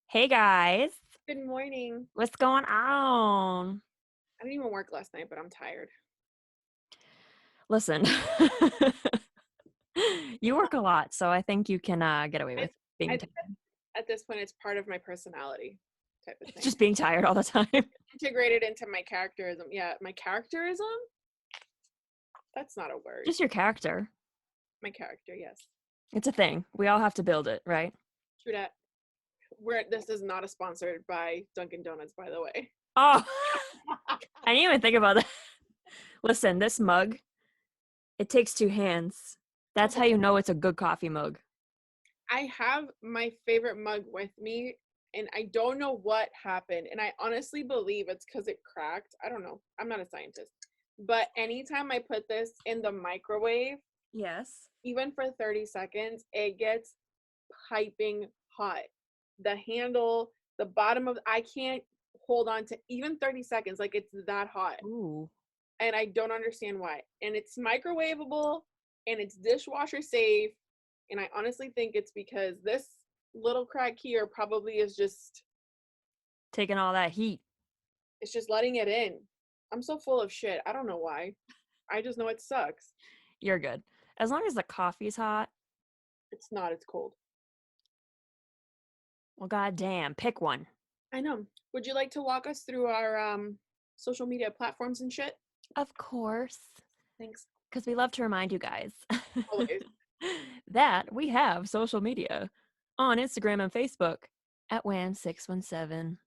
Hey guys, Good morning. what's going on? I didn't even work last night, but I'm tired. Listen, you work a lot, so I think you can get away I, with being I tired. think at this point, it's part of my personality type of thing. Just being tired all the time. Integrated into my characterism. Yeah, my characterism? That's not a word. Just your character. My character, yes. It's a thing. We all have to build it, right? True that. This is not a sponsored by Dunkin' Donuts, by the way. Oh, I didn't even think about that. Listen, this mug, it takes two hands. That's how you know it's a good coffee mug. I have my favorite mug with me, and I don't know what happened. And I honestly believe it's because it cracked. I don't know. I'm not a scientist. But anytime I put this in the microwave, Yes. even for 30 seconds, it gets piping hot. The handle, the bottom of, I can't hold on to even 30 seconds. Like it's that hot. Ooh. And I don't understand why. And it's microwavable and it's dishwasher safe. And I honestly think it's because this little crack here probably is just, Taking all that heat. it's just letting it in. I'm so full of shit. I don't know why. I just know it sucks. You're good. As long as the coffee's hot, It's not, it's cold. well, goddamn, pick one. I know. Would you like to walk us through our social media platforms and shit? Of course. Thanks. Because we love to remind you guys Always. that we have social media on Instagram and Facebook at WAM617.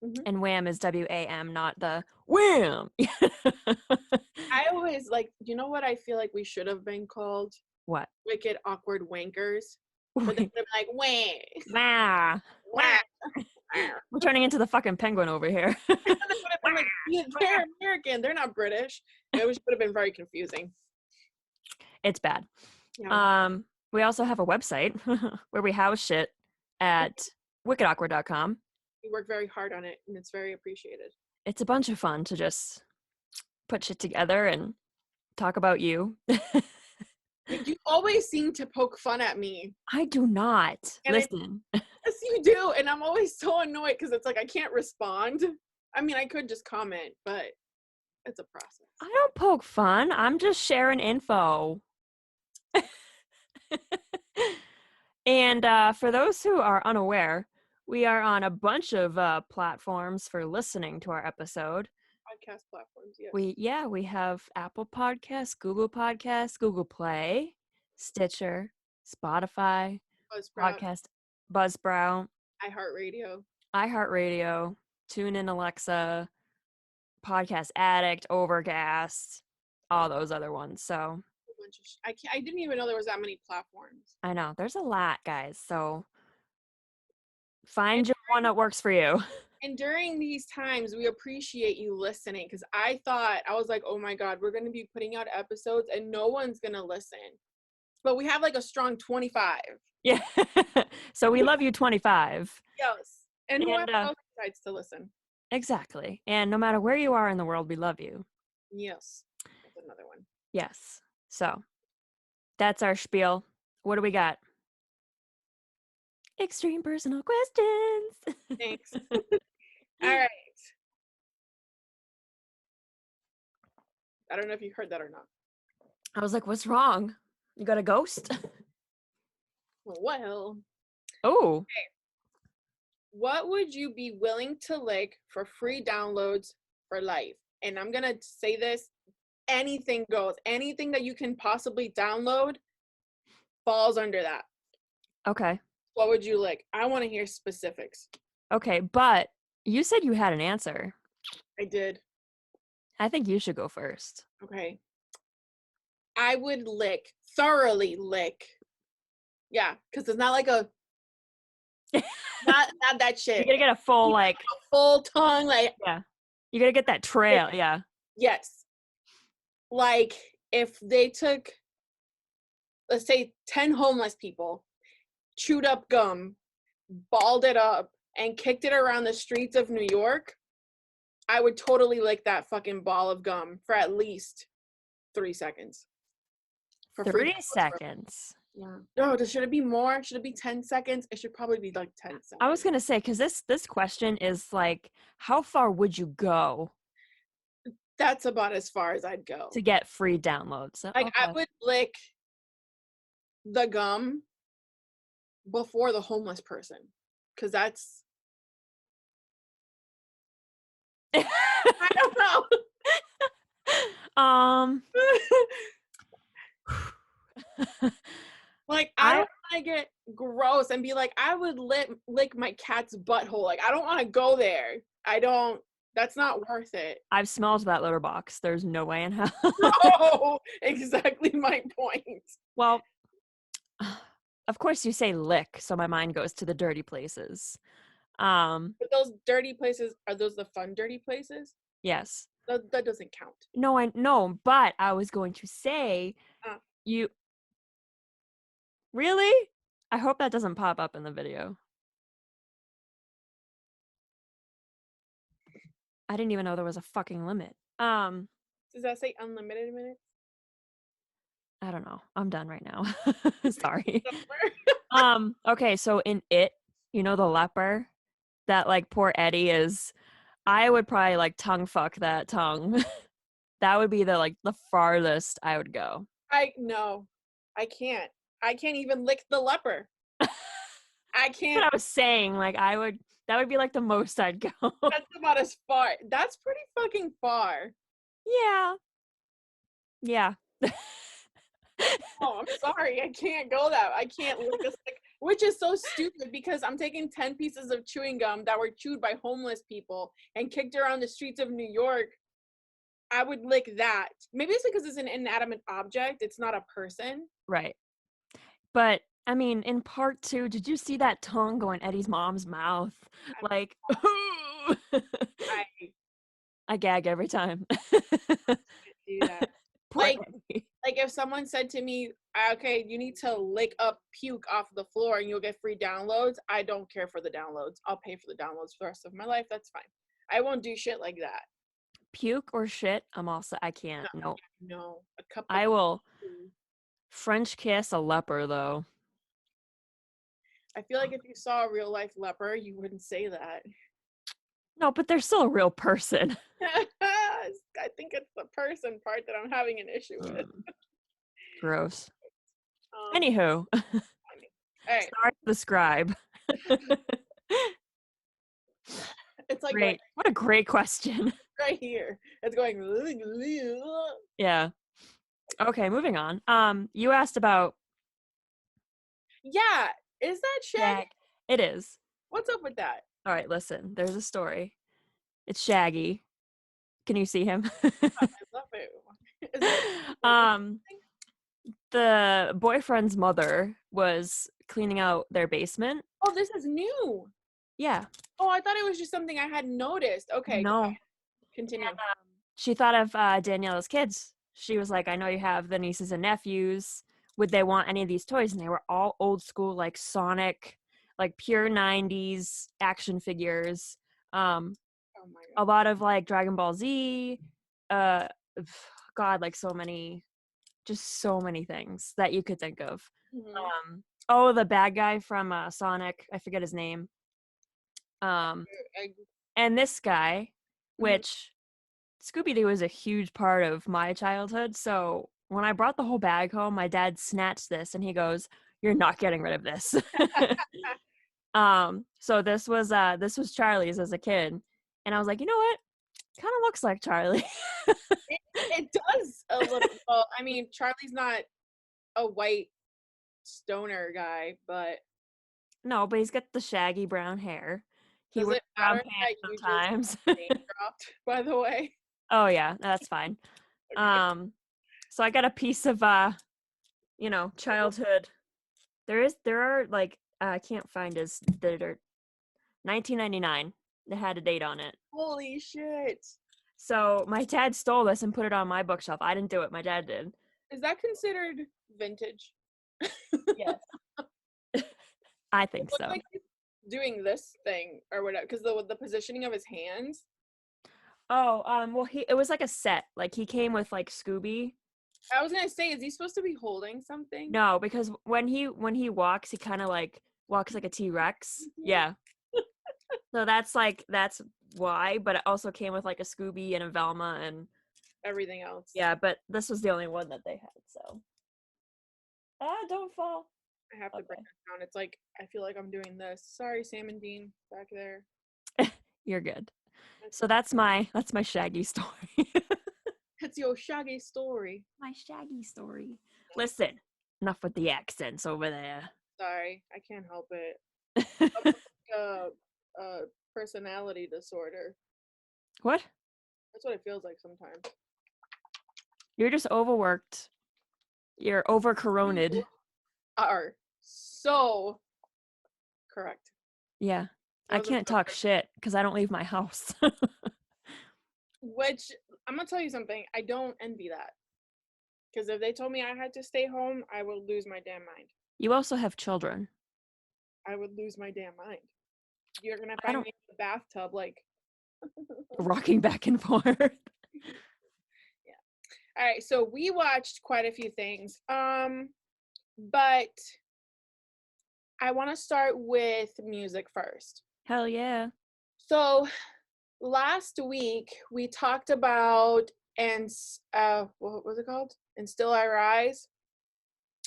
Mm-hmm. And WAM is WAM, not the WHAM. I always like, you know what I feel like we should have been called? What? Wicked awkward wankers. But they would have been like, wah, Wah. wah. We're turning into the fucking penguin over here. And then they would have been like, yeah, they're American, they're not British. It would have been very confusing. It's bad. Yeah. We also have a website where we house shit at wickedawkward.com. We work very hard on it and it's very appreciated. It's a bunch of fun to just put shit together and talk about you. You always seem to poke fun at me. I do not. And Listen. yes, you do. And I'm always so annoyed because it's like I can't respond. I mean, I could just comment, but it's a process. I don't poke fun. I'm just sharing info. And for those who are unaware, we are on a bunch of platforms for listening to our episode. Podcast platforms, yes. We have Apple Podcasts, Google Podcasts, Google Play, Stitcher, Spotify, Buzzsprout, Podcast, Buzzsprout, iHeartRadio. iHeartRadio, TuneIn Alexa, Podcast Addict, Overcast, all those other ones. So I didn't even know there was that many platforms. I know there's a lot, guys. So find your one that works for you. And during these times, we appreciate you listening because I was like, oh my God, we're going to be putting out episodes and no one's going to listen. But we have like a strong 25. Yeah. So we love you 25. Yes. And whoever else decides to listen. Exactly. And no matter where you are in the world, we love you. Yes. That's another one. Yes. So that's our spiel. What do we got? Extreme personal questions. Thanks. All right. I don't know if you heard that or not. I was like, what's wrong? You got a ghost? Well. Oh. Okay. What would you be willing to lick for free downloads for life? And I'm going to say this, anything goes. Anything that you can possibly download falls under that. Okay. What would you lick? I want to hear specifics. Okay, but you said you had an answer. I did. I think you should go first. Okay. I would thoroughly lick. Yeah, because it's not like not that shit. You're going to get a full, like... A full tongue, like... Yeah. You got to get that trail, yeah. Yes. Like, if they took, let's say, 10 homeless people, chewed up gum, balled it up, and kicked it around the streets of New York, I would totally lick that fucking ball of gum for at least 3 seconds. For 3 seconds? Yeah. No, should it be more? Should it be 10 seconds? It should probably be like 10 seconds. I was gonna say, because this question is like, how far would you go That's about as far as I'd go. to get free downloads? So, Like I okay. would lick the gum before the homeless person. Cause that's I don't know. um, Like I I don't want to get gross and be like, I would lick my cat's butthole. Like I don't want to go there. I don't. That's not worth it. I've smelled that litter box. There's no way in hell. No, exactly my point. Well, of course you say lick, so my mind goes to the dirty places. But those dirty places, are those the fun dirty places? Yes. That doesn't count. No, I know, but I was going to say Uh, you really? I hope that doesn't pop up in the video. I didn't even know there was a fucking limit. Does that say unlimited minutes? I don't know. I'm done right now. Sorry. Okay, so in It, you know the leper that like poor Eddie is, I would probably like tongue fuck that tongue. That would be the farthest I would go. No, I can't. I can't even lick the leper. I That's can't. what I was saying. Like that would be like the most I'd go. That's about as far. That's pretty fucking far. Yeah. Yeah. Oh, I'm sorry. I can't go that. I can't lick a stick, which is so stupid because I'm taking 10 pieces of chewing gum that were chewed by homeless people and kicked around the streets of New York. I would lick that. Maybe it's because it's an inanimate object. It's not a person. Right. But I mean, in part 2, did you see that tongue go in Eddie's mom's mouth? I, Like, I I gag every time. do that. Poor Like, Eddie. like if someone said to me, okay, you need to lick up puke off the floor and you'll get free downloads, I don't care for the downloads. I'll pay for the downloads for the rest of my life. That's fine. I won't do shit like that. Puke or shit, I can't. No. No, a cup of I will tea. French kiss a leper though. I feel like if you saw a real life leper, you wouldn't say that. No, but they're still a real person. I think it's the person part that I'm having an issue with. Gross. Um, Anywho, all right. start the scribe. It's like Great. What a great question. right here. It's going. Yeah. Okay, moving on. You asked about Yeah, is that Shaggy? It is. What's up with that? All right, listen. There's a story. It's Shaggy. Can you see him? I love it. Is it The boyfriend's mother was cleaning out their basement. oh, this is new. Yeah. Oh, I thought it was just something I hadn't noticed. Okay, go No. ahead. Continue. She thought of Daniela's kids. She was like, I know you have the nieces and nephews. Would they want any of these toys? And they were all old school, like Sonic, like pure 90s action figures. Oh my A god. lot of like Dragon Ball Z. Uh, God, like just so many things that you could think of. Mhm. Oh, the bad guy from Sonic. I forget his name. I- And this guy, mhm. which Scooby-Doo was a huge part of my childhood. So when I brought the whole bag home, my dad snatched this and he goes, "You're not getting rid of this." So this was Charlie's as a kid. And I was like, you know what? Kind of looks like Charlie. It does a little. Well, I mean, Charlie's not a white stoner guy, but No, but he's got the shaggy brown hair. He does wears it brown matter that pants you just sometimes. name dropped? By the way. Oh yeah, that's fine. Okay. So I got a piece of childhood. There are like I can't find his that are 1999. They had a date on it. Holy shit! So my dad stole this and put it on my bookshelf. I didn't do it. My dad did. Is that considered vintage? Yes. I It think looks so. like he's doing this thing or whatever because the positioning of his hands. Oh, well it was like a set. Like he came with like Scooby I was gonna say, is he supposed to be holding something? No, because when he walks, he kind of like walks like a T-Rex. Yeah. So that's why, but it also came with like a Scooby and a Velma and Everything else. yeah, but this was the only one that they had, so. Ah, don't fall. I have to bring Okay. it down. It's like I feel like I'm doing this. Sorry, Sam and Dean back there. You're good. That's So okay. that's my Shaggy story. It's your Shaggy story. My Shaggy story. Listen, enough with the accents over there. Sorry, I can't help it. Uh, personality disorder. What? That's what it feels like sometimes. You're just overworked. You're over coroned. You are so correct. Yeah. That I was a can't talk perfect. shit because I don't leave my house. Which I'm gonna tell you something. I don't envy that. Because if they told me I had to stay home, I would lose my damn mind. You also have children. I would lose my damn mind. You're gonna I find don't me in the bathtub, like. rocking back and forth. Yeah. All right. So we watched quite a few things. But I want to start with music first. Hell yeah. So last week we talked about what was it called? And Still I Rise,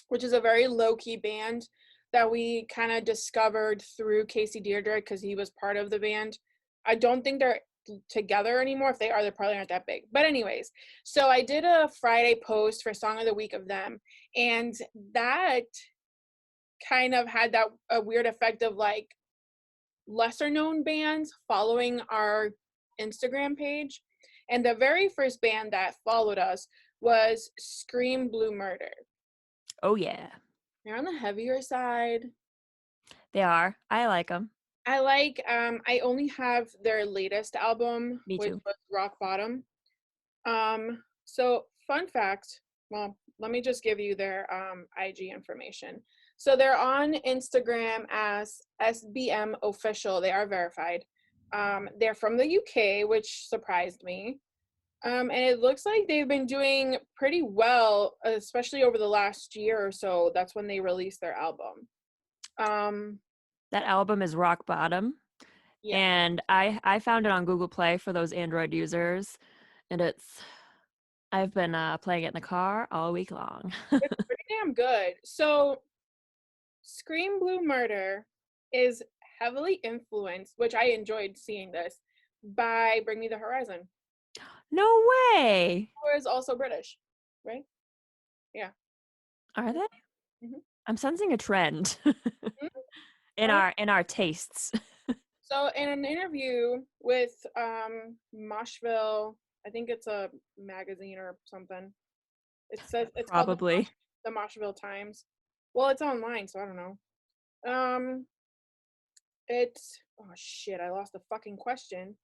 which is a very low-key band that we kind of discovered through Casey Deirdre because he was part of the band. I don't think they're together anymore. If they are, they probably aren't that big. But anyways, so I did a Friday post for Song of the Week of them, and that kind of had that a weird effect of like lesser known bands following our Instagram page. And the very first band that followed us was Scream Blue Murder. Oh yeah. They're on the heavier side. They are. I like them. I only have their latest album, Me which too. was Rock Bottom. So fun fact, well, let me just give you their IG information. So they're on Instagram as SBM official. They are verified. They're from the UK, which surprised me. And it looks like they've been doing pretty well, especially over the last year or so. That's when they released their album. That album is rock bottom. Yeah, And I found it on Google Play for those Android users. And I've been playing it in the car all week long. it's pretty damn good. So Scream Blue Murder is heavily influenced, which I enjoyed seeing this, by Bring Me the Horizon, No way. who is also British, right? Yeah. Are they? Mhm. I'm sensing a trend Mhm. in Uh, our tastes. so in an interview with Moshville, I think it's a magazine or something. It says it's called Probably. the Moshville Times. Well, it's online, so I don't know. Um, it's oh shit, I lost the fucking question.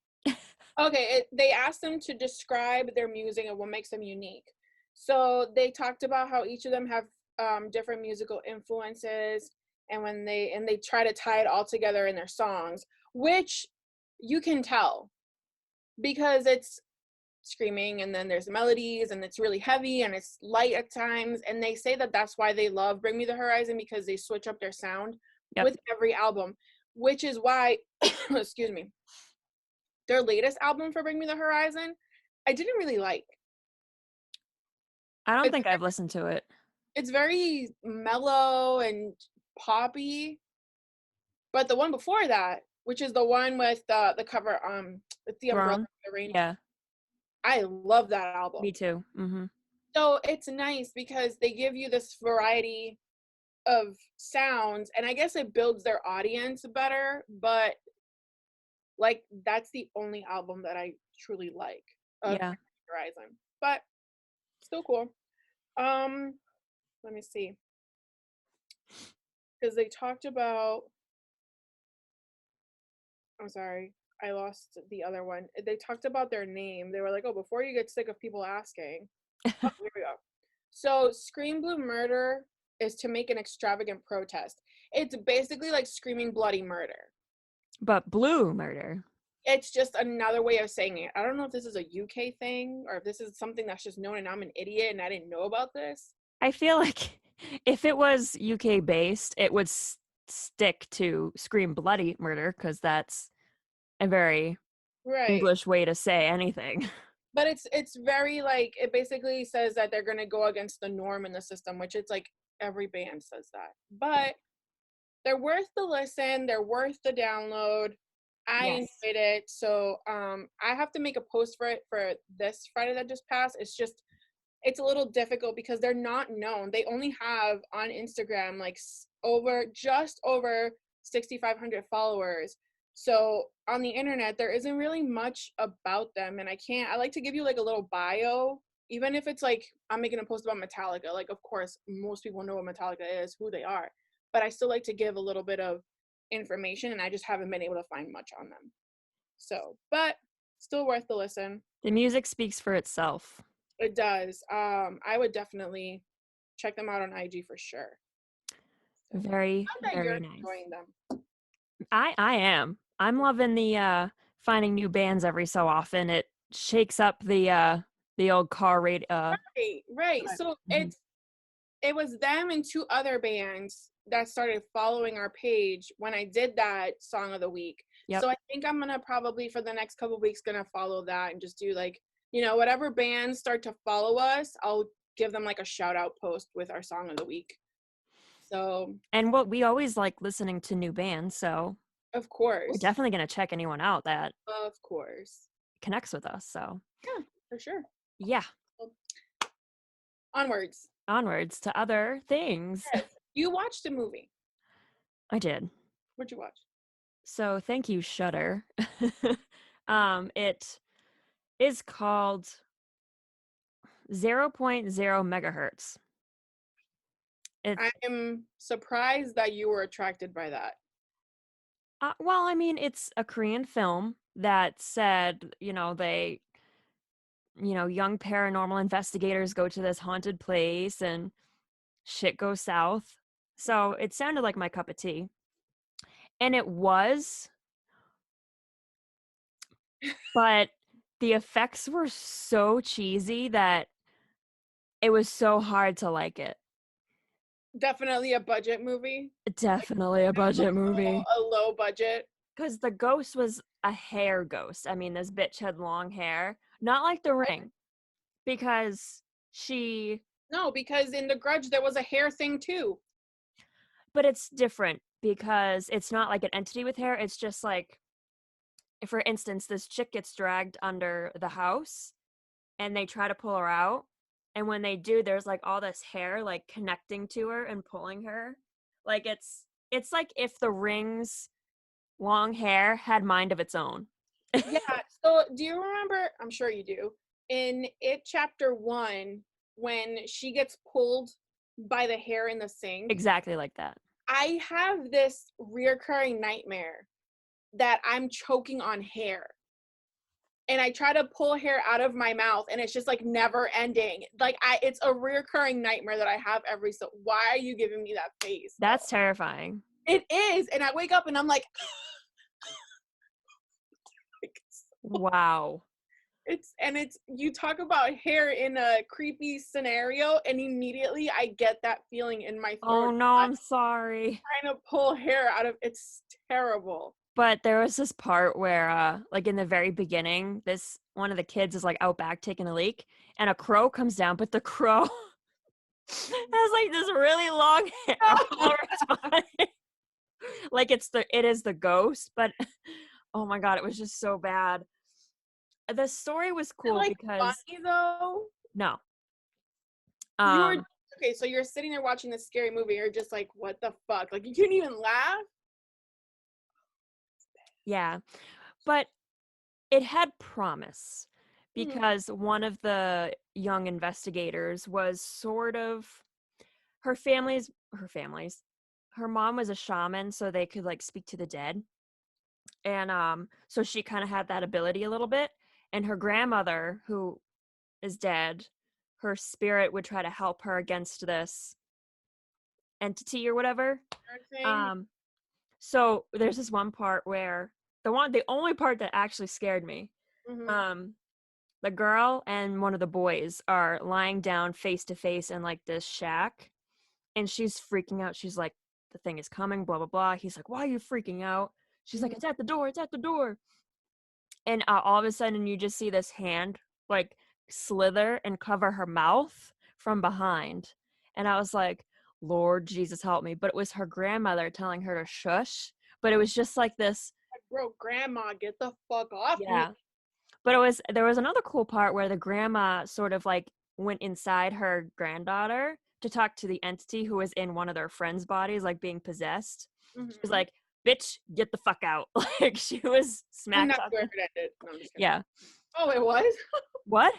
Okay, they asked them to describe their music and what makes them unique. So they talked about how each of them have different musical influences, and they try to tie it all together in their songs, which you can tell because it's screaming and then there's melodies and it's really heavy and it's light at times. And they say that that's why they love Bring Me the Horizon, because they switch up their sound Yep. with every album, which is why, excuse me, their latest album for Bring Me the Horizon, I didn't really like. I don't It's think I've listened to it. it's very mellow and poppy, but the one before that, which is the one with the cover, it's the umbrella, Throne? the rain. Yeah, I love that me album. too. So it's nice because they give you this variety of sounds, and I guess it builds their audience better. But like, that's the only album that I truly like of Yeah. Horizon, but still cool. Um, let me see, because they talked about. I'm sorry, I lost the other one. They talked about their name. They were like, "Oh, before you get sick of people asking." Oh, here we go. So, Scream Blue Murder is to make an extravagant protest. It's basically like screaming bloody murder. But blue murder. It's just another way of saying it. I don't know if this is a UK thing or if this is something that's just known and I'm an idiot and I didn't know about this. I feel like if it was UK based, it would stick to scream bloody murder because that's a very Right. English way to say anything. But it's very like it basically says that they're gonna go against the norm in the system, which it's like every band says that. But they're worth the listen, they're worth the download. I Yes. enjoyed it. So I have to make a post for it for this Friday that just passed. It's a little difficult because they're not known. They only have on Instagram like just over 6,500 followers. So on the internet, there isn't really much about them, and I like to give you like a little bio, even if it's like I'm making a post about Metallica. Like, of course, most people know what Metallica is, who they are, but I still like to give a little bit of information, and I just haven't been able to find much on them. So, but still worth the listen. The music speaks for itself. It does. I would definitely check them out on IG for sure. So Very, glad that you're very nice. enjoying them. I am. I'm loving the finding new bands every so often. It shakes up the old car rate Right, right. So Mhm. it was them and two other bands that started following our page when I did that song of the week. Yep. So I think I'm gonna probably for the next couple weeks gonna follow that and just do like, whatever bands start to follow us, I'll give them like a shout out post with our song of the week. So And what we always like listening to new bands, so of we're course. definitely gonna check anyone out that Of course. connects with us. So Yeah, for sure. yeah, Well, onwards. onwards to other things. Yes. You watched a movie. I did. What'd you watch? So thank you, Shutter. It is called 0.0 megahertz. It's I am surprised that you were attracted by that. well, I mean, it's a Korean film that said, young paranormal investigators go to this haunted place and shit goes south. So it sounded like my cup of tea. And it was, but the effects were so cheesy that it was so hard to like it. Definitely a budget movie. Like Definitely a budget movie. a low budget. Because the ghost was a hair ghost. I mean, this bitch had long hair. Not like the ring, because she, No, because in The Grudge there was a hair thing too. but it's different because it's not like an entity with hair. It's just like, for instance, this chick gets dragged under the house and they try to pull her out. And when they do, there's like all this hair like connecting to her and pulling her. Like it's like if the ring's long hair had mind of its own. Yeah. So do you remember? I'm sure you do. In It Chapter 1, when she gets pulled by the hair in the sink, Exactly like that. I have this reoccurring nightmare that I'm choking on hair. And I try to pull hair out of my mouth and it's just like never ending. Like it's a reoccurring nightmare that I have every so why are you giving me that face That's though? terrifying. It is. And I wake up and I'm like, Wow. it's you talk about hair in a creepy scenario and immediately I get that feeling in my Oh throat. no, I'm I'm sorry. trying to pull hair out of it's terrible. But there was this part where like in the very beginning, this one of the kids is like out back taking a leak and a crow comes down, but the crow has like this really long hair all over its body. Like it is the ghost, but oh my god, it was just so bad. The story was Is it cool like because funny though? no. You were Um okay, so you're sitting there watching this scary movie, you're just like, what the fuck? Like you couldn't even laugh? yeah, but it had promise Mhm. because one of the young investigators was sort of her family's her mom was a shaman so they could like speak to the dead. And so she kind of had that ability a little bit, and her grandmother who is dead, her spirit would try to help her against this entity or whatever. Thing. Um so there's this one part where the only part that actually scared me, Mhm. um, the girl and one of the boys are lying down face to face in like this shack, and she's freaking out. She's like, the thing is coming, blah blah blah. He's like, why are you freaking out? She's like, Mhm. it's at the door, it's at the door. And all of a sudden you just see this hand like slither and cover her mouth from behind, and I was like, Lord Jesus help me. But it was her grandmother telling her to shush, but it was just like this. Like, bro, grandma, get the fuck off me. Yeah, but there was another cool part where the grandma sort of like went inside her granddaughter to talk to the entity who was in one of their friends' bodies, like being possessed. She was Mhm. like, bitch, get the fuck out. Like she was And smack that's where talking. it ended. No, I'm just kidding. Yeah. Oh, it was? What?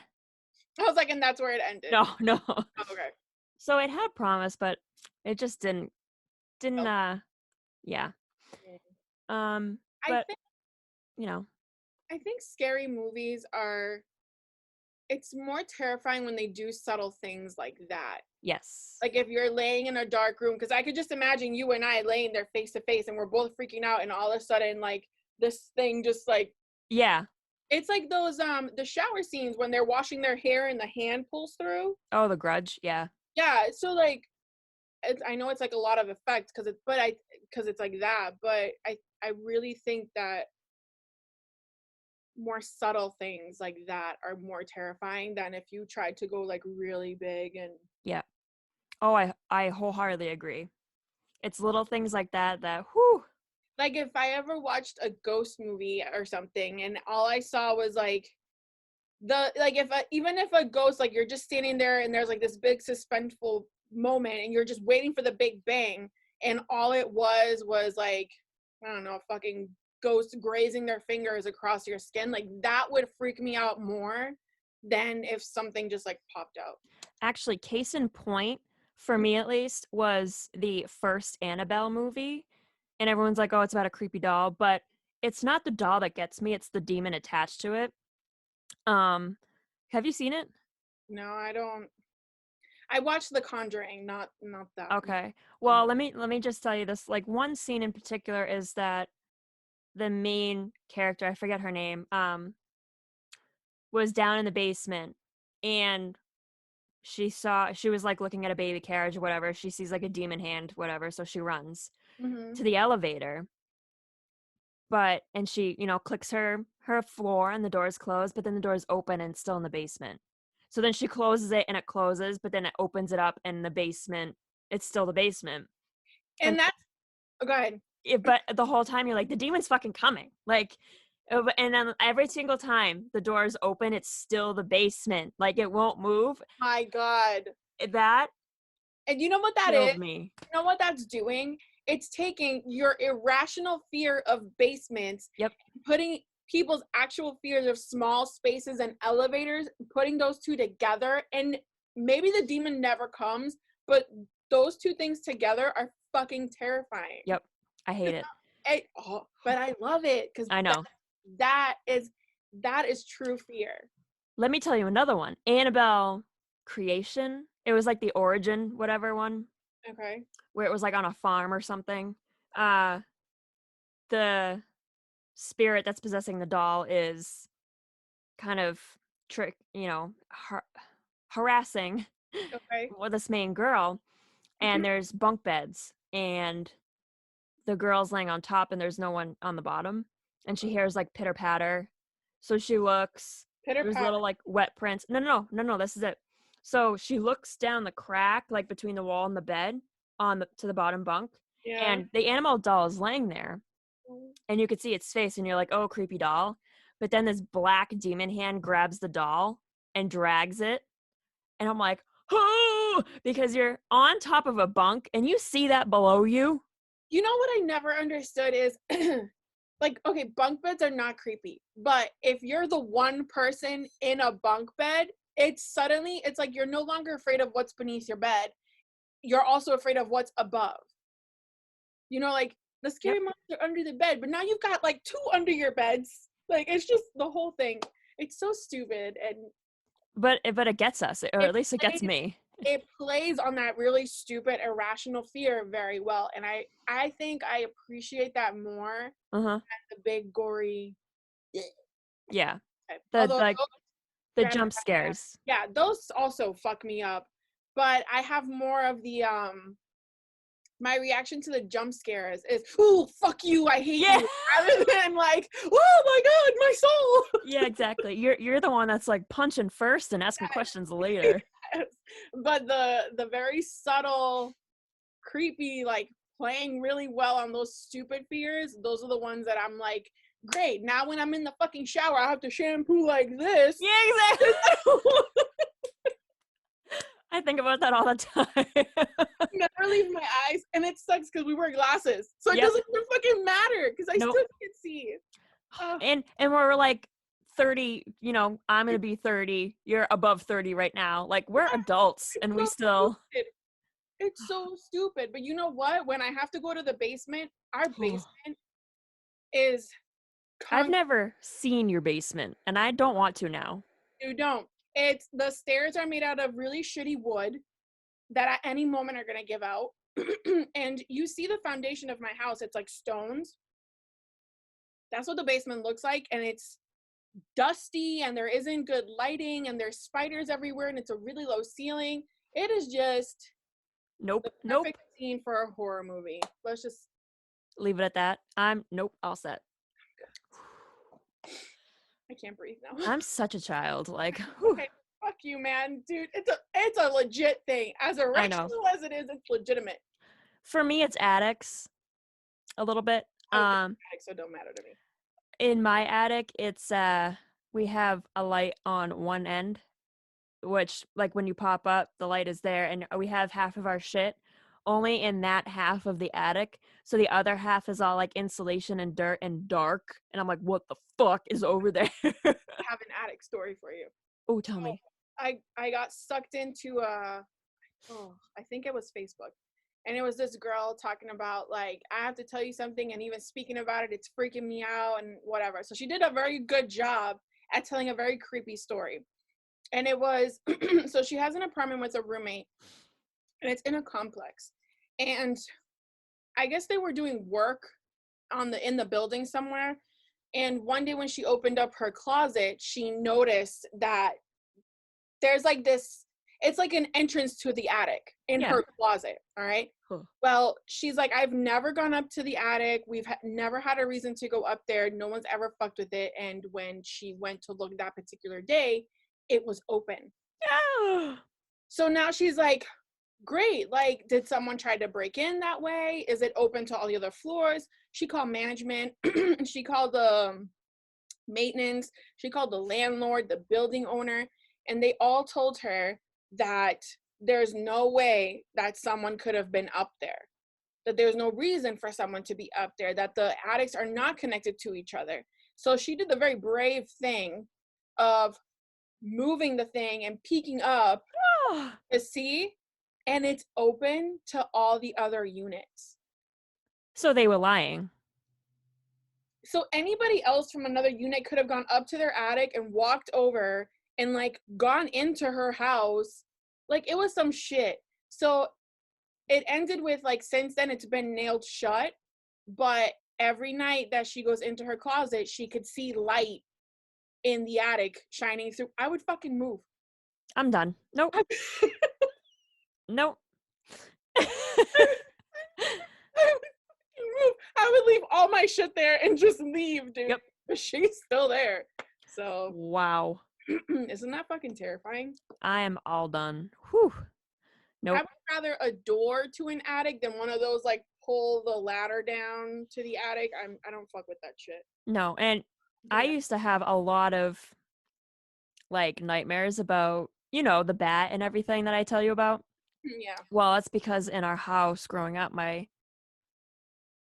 I was like, and that's where it ended. No, no. Oh, okay. So it had promise, but it just didn't Oh, yeah. yeah. I But think you know, I think scary movies are it's more terrifying when they do subtle things like that. yes. Like if you're laying in a dark room, because I could just imagine you and I laying there face to face and we're both freaking out and all of a sudden like this thing just like Yeah. it's like those the shower scenes when they're washing their hair and the hand pulls through. Oh, The Grudge. Yeah. Yeah, so like I know it's like a lot of effects because it's like that, but I really think that more subtle things like that are more terrifying than if you tried to go like really big and Yeah. Oh, I wholeheartedly agree. It's little things like that that whew. like if I ever watched a ghost movie or something and all I saw was like the like if even if a ghost like you're just standing there and there's like this big suspenseful moment and you're just waiting for the big bang and all it was like I don't know fucking ghost grazing their fingers across your skin like that would freak me out more than if something just like popped out. Actually, case in point, for me at least, was the first Annabelle movie. And everyone's like, oh, it's about a creepy doll. But it's not the doll that gets me, it's the demon attached to it. Um, have you seen it? No, I don't. I watched The Conjuring, not that Okay. one. Well, let me just tell you this. Like one scene in particular is that the main character, I forget her name, was down in the basement, and she was like looking at a baby carriage or whatever. She sees like a demon hand, whatever, so she runs Mm-hmm. to the elevator. But and she, clicks her floor and the door's closed, but then the door's open and it's still in the basement. So then she closes it and it closes, but then it opens it up and the basement, it's still the basement. And And that's oh, go ahead. but the whole time you're like, the demon's fucking coming. Like and then every single time the door's open, it's still the basement. Like it won't move. My God. That And you know what that is? killed me. You know what that's doing? It's taking your irrational fear of basements, Yep. putting people's actual fears of small spaces and elevators, putting those two together, and maybe the demon never comes, but those two things together are fucking terrifying. Yep. I hate it. But I love it because I know. that is that is true fear. Let me tell you another one. Annabelle Creation. It was like the origin, whatever one, Okay. where it was like on a farm or something. Uh the spirit that's possessing the doll is kind of harassing Okay. with this main girl, Mhm. and there's bunk beds and the girl's laying on top and there's no one on the bottom, and she hears like pitter patter, so she looks. Pitter There's patter. little like wet prints. No, this is it. So she looks down the crack like between the wall and the bed to the bottom bunk, Yeah. and the animal doll is laying there, and you could see its face and you're like, oh, creepy doll. But then this black demon hand grabs the doll and drags it, and I'm like, oh, because you're on top of a bunk and you see that below you. You know what I never understood is like okay, bunk beds are not creepy, but if you're the one person in a bunk bed, it's like you're no longer afraid of what's beneath your bed. You're also afraid of what's above. You know, like the Yep. scary monster under the bed, but now you've got like two under your beds. Like it's just the whole thing. It's so stupid and But it gets us, or it at least it gets plays me. it plays on that really stupid, irrational fear very well. And I think I appreciate that more Uh-huh. than the big gory Yeah. type. The Although like those the grab jump scares. yeah, those also fuck me up. But I have more of the my reaction to the jump scares is, "Ooh, fuck you, I hate Yeah. you," rather than like, "Oh my god, my soul." Yeah, exactly. You're the one that's like punching first and asking questions later. Yes. But the very subtle, creepy, like playing really well on those stupid fears, those are the ones that I'm like, great. Now when I'm in the fucking shower, I have to shampoo like this. Yeah, exactly. I think about that all the time. Never leave my eyes, and it sucks because we wear glasses, so it Yep. doesn't even fucking matter because I Nope. still can't see. Ugh. And we're like 30, I'm gonna be 30. You're above 30 right now. Like we're adults It's and we so still stupid. It's so stupid. But you know what? When I have to go to the basement, our basement is I've con. never seen your basement and I don't want to now. You don't. It's the stairs are made out of really shitty wood that at any moment are gonna give out. And you see the foundation of my house, it's like stones. That's what the basement looks like, and it's dusty and there isn't good lighting and there's spiders everywhere and it's a really low ceiling. It is just Nope. the Nope. perfect scene for a horror movie. Let's just Leave it at that. Nope, all set. I can't breathe now. I'm such a child. Like, whew, Okay, fuck you, man. Dude, it's a legit thing. As I know. irrational as it is, it's legitimate. For me, it's attics a little bit. I was dramatic, so it don't matter to me. In my attic, it's we have a light on one end, which like when you pop up, the light is there, and we have half of our shit only in that half of the attic. So the other half is all like insulation and dirt and dark. And I'm like, what the fuck is over there? I have an attic story for you. Oh, tell me. I got sucked into I think it was Facebook. And it was this girl talking about like, I have to tell you something, and even speaking about it, it's freaking me out and whatever. So she did a very good job at telling a very creepy story. And it was so she has an apartment with a roommate, and it's in a complex. And I guess they were doing work in the building somewhere. And one day when she opened up her closet, she noticed that there's like this, it's like an entrance to the attic in Yeah. her closet. All right. Huh. Well, she's like, I've never gone up to the attic. We've never had a reason to go up there. No one's ever fucked with it. And when she went to look that particular day, it was open. Yeah. So now she's like, great. Like, did someone try to break in that way? Is it open to all the other floors? She called management. She called the maintenance. She called the landlord, the building owner, and they all told her that there's no way that someone could have been up there, that there's no reason for someone to be up there, that the attics are not connected to each other. So she did the very brave thing of moving the thing and peeking up to see, and it's open to all the other units. So they were lying. So anybody else from another unit could have gone up to their attic and walked over and like gone into her house. Like it was some shit. So it ended with like, since then it's been nailed shut, but every night that she goes into her closet, she could see light in the attic shining through. I would fucking move. I'm done. Nope. Nope. I would leave all my shit there and just leave, dude. Yep. But she's still there. So Wow. isn't that fucking terrifying? I am all done. Whew. Nope. I would rather a door to an attic than one of those like pull the ladder down to the attic. I don't fuck with that shit. No. And I used to have a lot of like nightmares about, the bat and everything that I tell you about. Yeah. Well, that's because in our house growing up,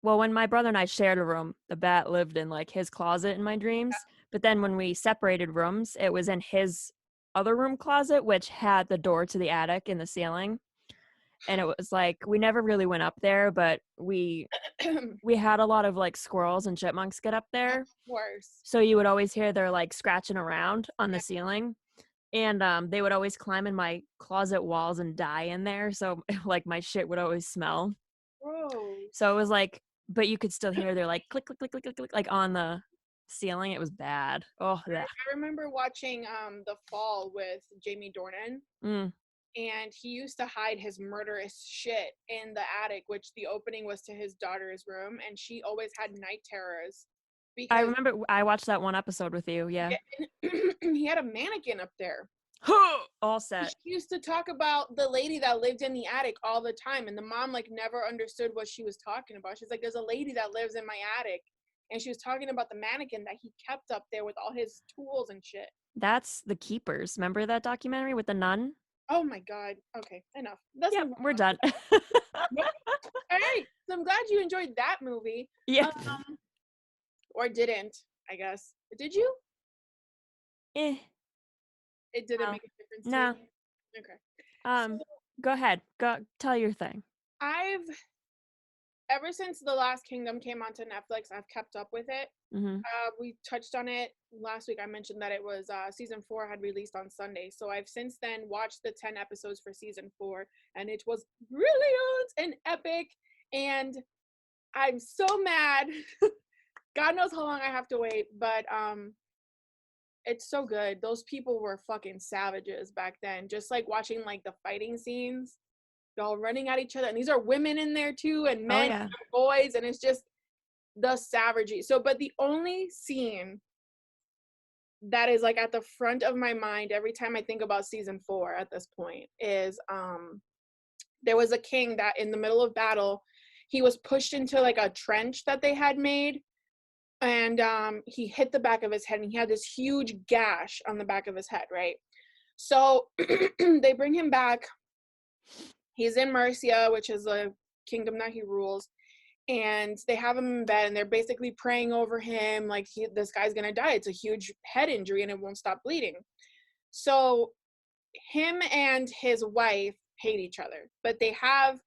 when my brother and I shared a room, the bat lived in like his closet in my dreams. But then when we separated rooms, it was in his other room closet, which had the door to the attic in the ceiling. And it was like we never really went up there, but we had a lot of like squirrels and chipmunks get up there. Worse. So you would always hear they're like scratching around on the ceiling. And they would always climb in my closet walls and die in there, so like my shit would always smell. Gross. So it was like, but you could still hear their like click click click click click click like on the ceiling. It was bad. Oh, yeah. I remember watching The Fall with Jamie Dornan, Mm. and he used to hide his murderous shit in the attic, which the opening was to his daughter's room, and she always had night terrors I because remember I watched that one episode with you. Yeah. he had a mannequin up there. All set. She used to talk about the lady that lived in the attic all the time, and the mom like never understood what she was talking about. She's like, there's a lady that lives in my attic, and she was talking about the mannequin that he kept up there with all his tools and shit. That's The Keepers. Remember that documentary with the nun? Oh my god. Okay, enough. Let's Yep, move we're on. done. Nope. All right, so I'm glad you enjoyed that movie. Yeah. Or didn't, I guess. Did you? Eh. It didn't No. make a difference to No. you? Okay. So Go ahead. Go tell your thing. I've ever since The Last Kingdom came onto Netflix, I've kept up with it. Mm-hmm. We touched on it last week. I mentioned that it was season 4 had released on Sunday. So I've since then watched the 10 episodes for season 4, and it was brilliant and epic. And I'm so mad. God knows how long I have to wait, but it's so good. Those people were fucking savages back then. Just like watching like the fighting scenes, y'all running at each other, and these are women in there too, and Oh men yeah. and boys, and it's just the savagery. So, but the only scene that is like at the front of my mind every time I think about season 4 at this point is there was a king that in the middle of battle, he was pushed into like a trench that they had made, and he hit the back of his head, and he had this huge gash on the back of his head, right? So they bring him back. He's in Mercia, which is a kingdom that he rules, and they have him in bed, and they're basically praying over him like this guy's gonna die. It's a huge head injury and it won't stop bleeding. So him and his wife hate each other, but they have,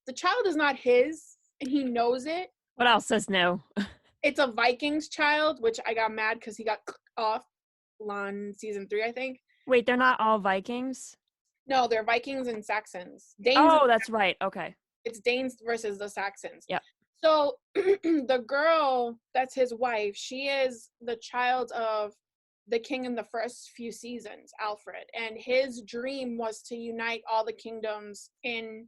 the child is not his and he knows it. What else says no? It's a Vikings child, which I got mad because he got off on season 3, I think. Wait, they're not all Vikings? No, they're Vikings and Saxons. Danes. Oh, that's right. Okay. It's Danes versus the Saxons. Yep. So the girl that's his wife, she is the child of the king in the first few seasons, Alfred, and his dream was to unite all the kingdoms in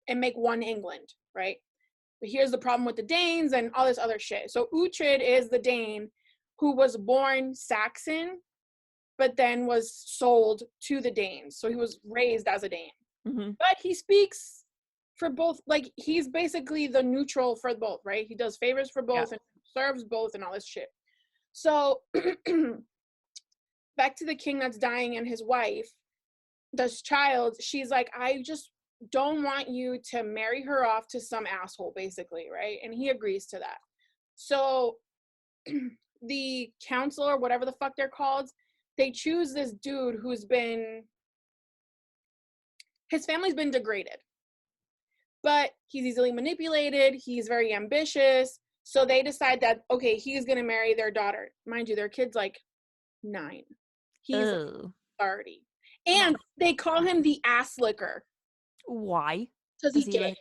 and make one England, right? But here's the problem with the Danes and all this other shit. So Uhtred is the Dane who was born Saxon, but then was sold to the Danes. So he was raised as a Dane. Mm-hmm. But he speaks for both, like he's basically the neutral for both, right? He does favors for both and serves both and all this shit. So back to the king that's dying and his wife, this child, she's like, I just don't want you to marry her off to some asshole, basically, right? And he agrees to that. So the council or whatever the fuck they're called, they choose this dude who's been, his family's been degraded, but he's easily manipulated, he's very ambitious. So they decide that, okay, he's gonna marry their daughter. Mind you, their kid's like 9. He's like 30. And they call him the ass licker. Why? Because he's gay. Like...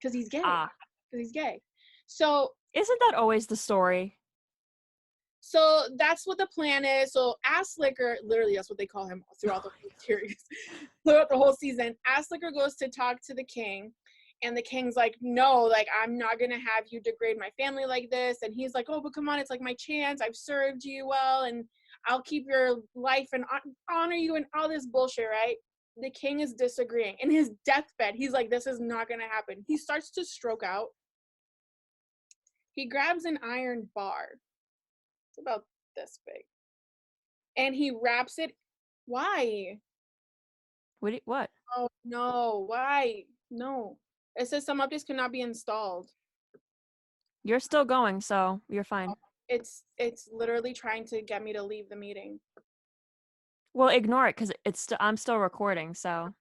Because he's gay. Ah. Because he's gay. So isn't that always the story? So that's what the plan is. So ass licker, literally that's what they call him throughout the whole series, throughout the whole season. Ass licker goes to talk to the king, and the king's like, no, like I'm not gonna have you degrade my family like this. And he's like, oh, but come on, it's like my chance. I've served you well, and I'll keep your life and honor you and all this bullshit, right? The king is disagreeing. In his deathbed, he's like, this is not gonna happen. He starts to stroke out. He grabs an iron bar. It's about this big. And he wraps it. Why? What? Oh, no. Why? No. It says some updates cannot be installed. You're still going, so you're fine. It's literally trying to get me to leave the meeting. Well, ignore it because I'm still recording, so.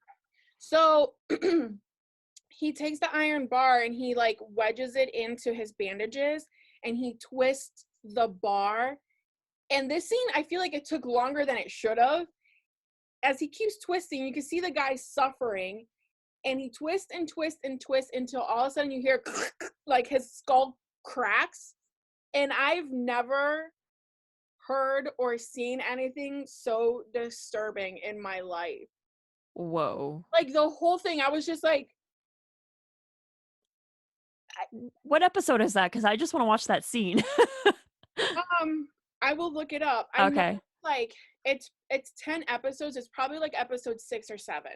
So he takes the iron bar and he like wedges it into his bandages and he twists the bar. And this scene, I feel like it took longer than it should have. as he keeps twisting, you can see the guy suffering, and he twists and twists and twists until all of a sudden you hear like his skull cracks. And I've never heard or seen anything so disturbing in my life. Whoa. Like the whole thing, I was just like, What episode is that? Because I just want to watch that scene. I will look it up. I know Okay. like it's 10 episodes. It's probably like episode 6 or 7.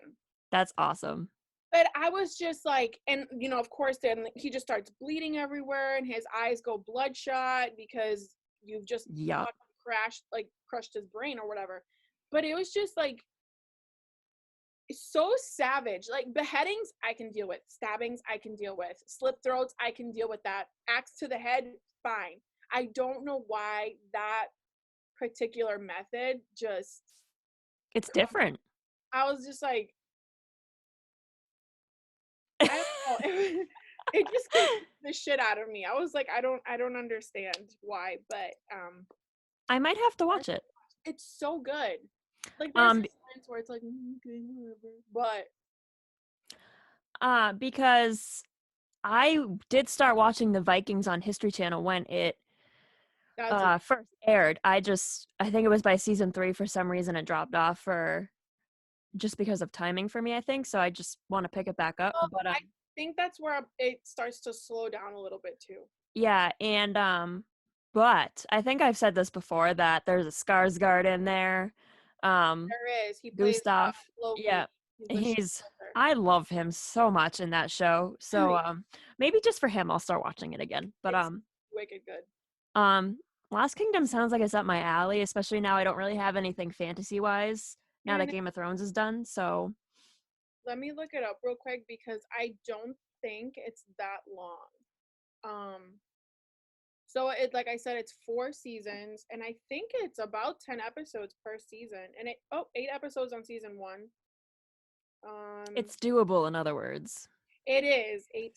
That's awesome. But I was just like, and you know, of course, then he just starts bleeding everywhere, and his eyes go bloodshot because you've just Yup. crushed his brain or whatever. But it was just like so savage. Like beheadings, I can deal with. Stabbings, I can deal with. Slit throats, I can deal with that. Axe to the head, fine. I don't know why that particular method just. It's different. I was just like, I don't know. It just confused the shit out of me. I was like, I don't understand why, but I might have to watch it. it's so good. Like there's points where it's like, okay, whatever. But because I did start watching the Vikings on History Channel when it first aired. I think it was by season 3 for some reason it dropped off for just because of timing for me, I think. So I just want to pick it back up. Well, But I think that's where it starts to slow down a little bit too. yeah, and but I think I've said this before that there's a Skarsgård in there. There is. He plays Gustav. Loki. Yeah. I love him so much in that show. So maybe just for him I'll start watching it again. But it's wicked good. Last Kingdom sounds like it's up my alley, especially now I don't really have anything fantasy wise now that And Game of Thrones is done. So let me look it up real quick because I don't think it's that long. So it, like I said, it's 4 seasons, and I think it's about 10 episodes per season, and 8 episodes on season 1. it's doable, in other words. It is 8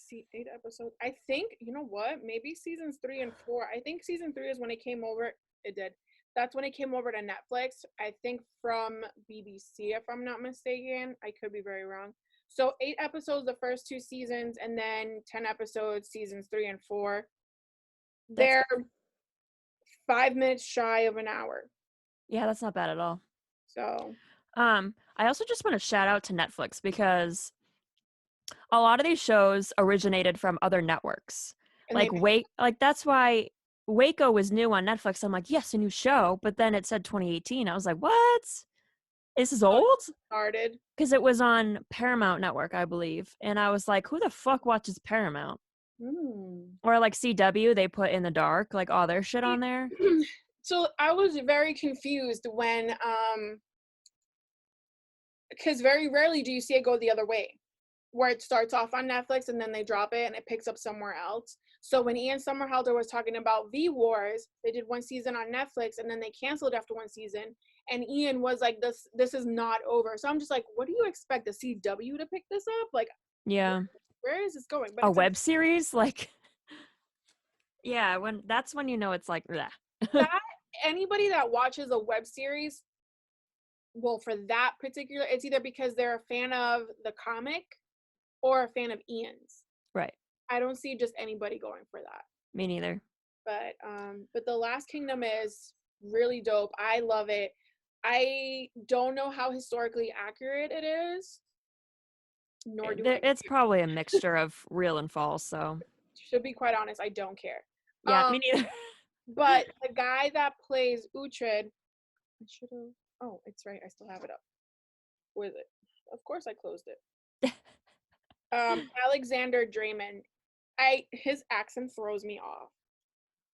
episodes. I think, you know what? Maybe seasons 3 and 4. I think season 3 is when it came over. It did. That's when it came over to Netflix. I think from BBC, if I'm not mistaken. I could be very wrong. So 8 episodes the first 2 seasons, and then 10 episodes seasons 3 and 4. They're 5 minutes shy of an hour. Yeah, that's not bad at all. So I also just want to shout out to Netflix because a lot of these shows originated from other networks. Like that's why Waco was new on Netflix. I'm like, yes, a new show, but then it said 2018. I was like, what? This is old? Started because it was on Paramount Network, I believe, and I was like, who the fuck watches Paramount? Or like CW, they put In the Dark, like all their shit on there. So I was very confused when because very rarely do you see it go the other way, where it starts off on Netflix and then they drop it and it picks up somewhere else. So when Ian Somerhalder was talking about V Wars, they did 1 season on Netflix and then they canceled after 1 season. And Ian was like, this is not over. So I'm just like, what do you expect the CW to pick this up? Like, yeah, where is this going? But a web series, like, yeah, that's when you know it's like that. Anybody that watches a web series, well, for that particular, it's either because they're a fan of the comic or a fan of Ian's. Right. I don't see just anybody going for that. Me neither. But The Last Kingdom is really dope. I love it. I don't know how historically accurate it is. Nor do I. It's probably a mixture of real and false, so. To be quite honest, I don't care. Yeah, me neither. But the guy that plays Uhtred, I should have. Oh, it's right. I still have it up. Where is it? Of course, I closed it. Alexander Draymond. His accent throws me off.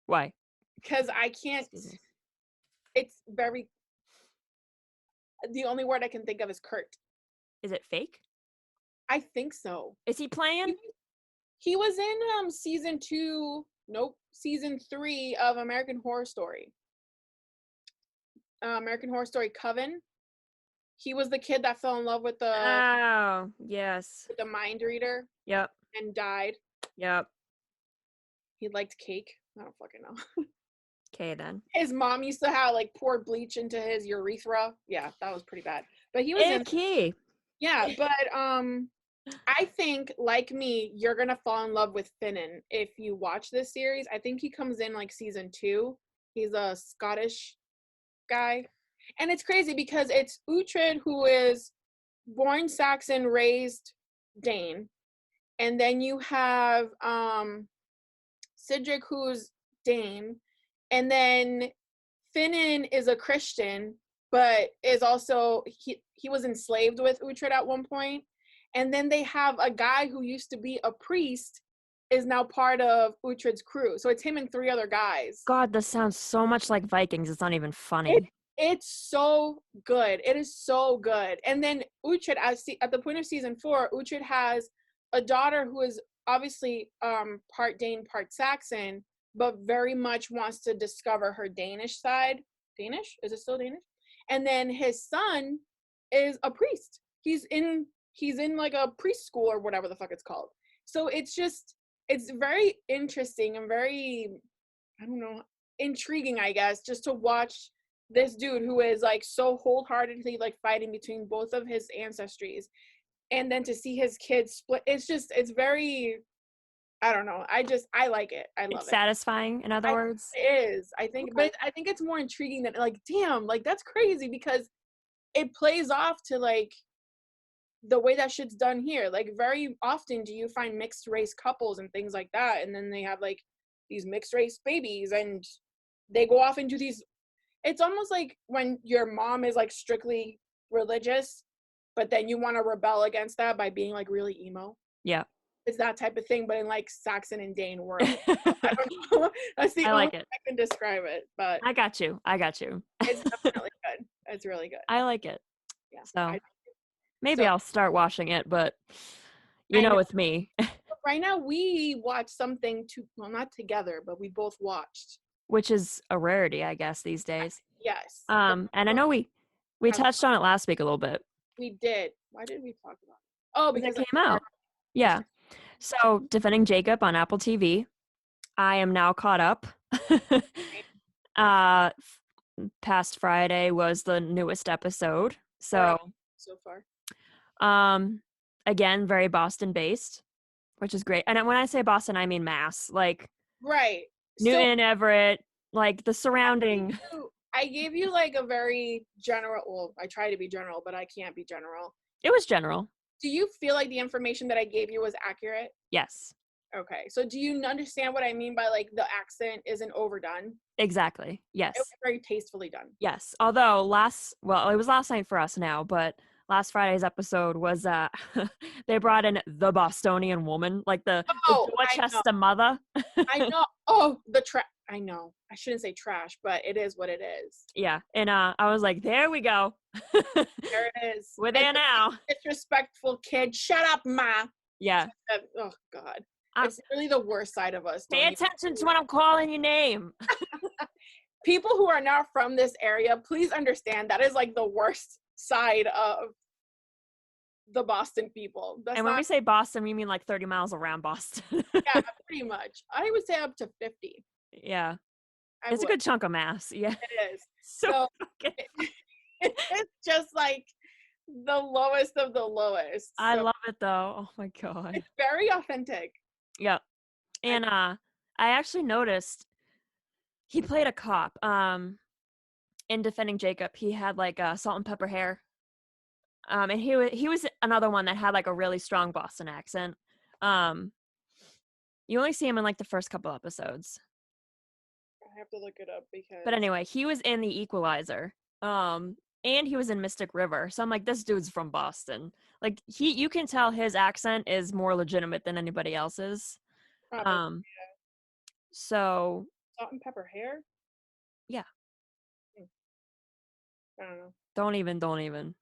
Why? Because I can't. It's very. The only word I can think of is curt. Is it fake? I think so. Is he playing? He was in season 2. Nope, season 3 of American Horror Story. American Horror Story Coven. He was the kid that fell in love with the. Oh, yes. With the mind reader. Yep. And died. Yep. He liked cake. I don't fucking know. Okay, then. His mom used to have like pour bleach into his urethra. Yeah, that was pretty bad. But he was in Icky. yeah, but I think like me, you're gonna fall in love with Finnan if you watch this series. I think he comes in like season 2. He's a Scottish guy. And it's crazy because it's Uhtred who is born Saxon, raised Dane. And then you have Cedric who's Dane. And then Finnan is a Christian, but is also he was enslaved with Uhtred at one point. And then they have a guy who used to be a priest is now part of Uhtred's crew. So it's him and 3 other guys. God, this sounds so much like Vikings. It's not even It, funny. it's so good. It is so good. And then Uhtred, at the point of season 4, Uhtred has a daughter who is obviously part Dane, part Saxon, but very much wants to discover her Danish side. Danish? Is it still Danish? And then his son is a priest. He's in like a priest school or whatever the fuck it's called. So it's very interesting and very, I don't know, intriguing, I guess, just to watch this dude who is like so wholeheartedly like fighting between both of his ancestries, and then to see his kids split. It's very, I don't know. I like it. I love It's it. satisfying, in other words. It is. I think, Okay. but I think it's more intriguing than like, damn, like that's crazy because it plays off to like the way that shit's done here. Like very often do you find mixed race couples and things like that, and then they have like these mixed race babies and they go off into these, it's almost like when your mom is like strictly religious, but then you want to rebel against that by being like really emo. Yeah. It's that type of thing, but in like Saxon and Dane world. I don't know. That's the I only like way it. I can describe it, but I got you. I got you. it's definitely good. It's really good. I like it. Yeah. So maybe So I'll start watching it, but I know with me, right now we watch something well, not together, but we both watched. which is a rarity, I guess, these days. Yes. And I know we touched on it last week a little bit. We did. Why did we talk about it? Oh, Because because it came out. Yeah. So Defending Jacob on Apple TV. I am now caught up. Past Friday was the newest episode. So far. Again, very Boston based, which is great. And when I say Boston, I mean Mass, like Right. Newton, Everett, like the surrounding. I gave you like a very general, well, I try to be general, but I can't be general. It was general. Do you feel like the information that I gave you was accurate? Yes. Okay. So do you understand what I mean by like the accent isn't overdone? Exactly. Yes. It was very tastefully done. Yes. Although it was last night for us now, but last Friday's episode was they brought in the Bostonian woman, like the Dorchester mother. I know. Oh, I know. I shouldn't say trash, but it is what it is. Yeah. And I was like, there we go. There it is. We're there now. Disrespectful kid. Shut up, ma. Yeah. Oh God. It's really the worst side of us. Pay attention to when I'm calling your name. People who are not from this area, please understand that is like the worst side of the Boston people. And when we say Boston, we mean like 30 miles around Boston. Yeah, pretty much. I would say up to 50. Yeah. It's a good chunk of Mass. Yeah. It is. So it's just like the lowest of the lowest. I love it though. Oh my God. It's very authentic. Yeah. And I actually noticed he played a cop. In Defending Jacob, he had like salt and pepper hair. And he was another one that had like a really strong Boston accent. You only see him in like the first couple episodes. I have to look it up because. But anyway, he was in The Equalizer. And he was in Mystic River. So I'm like, this dude's from Boston. Like you can tell his accent is more legitimate than anybody else's. Yeah. So salt and pepper hair? Yeah. I don't know. Don't even.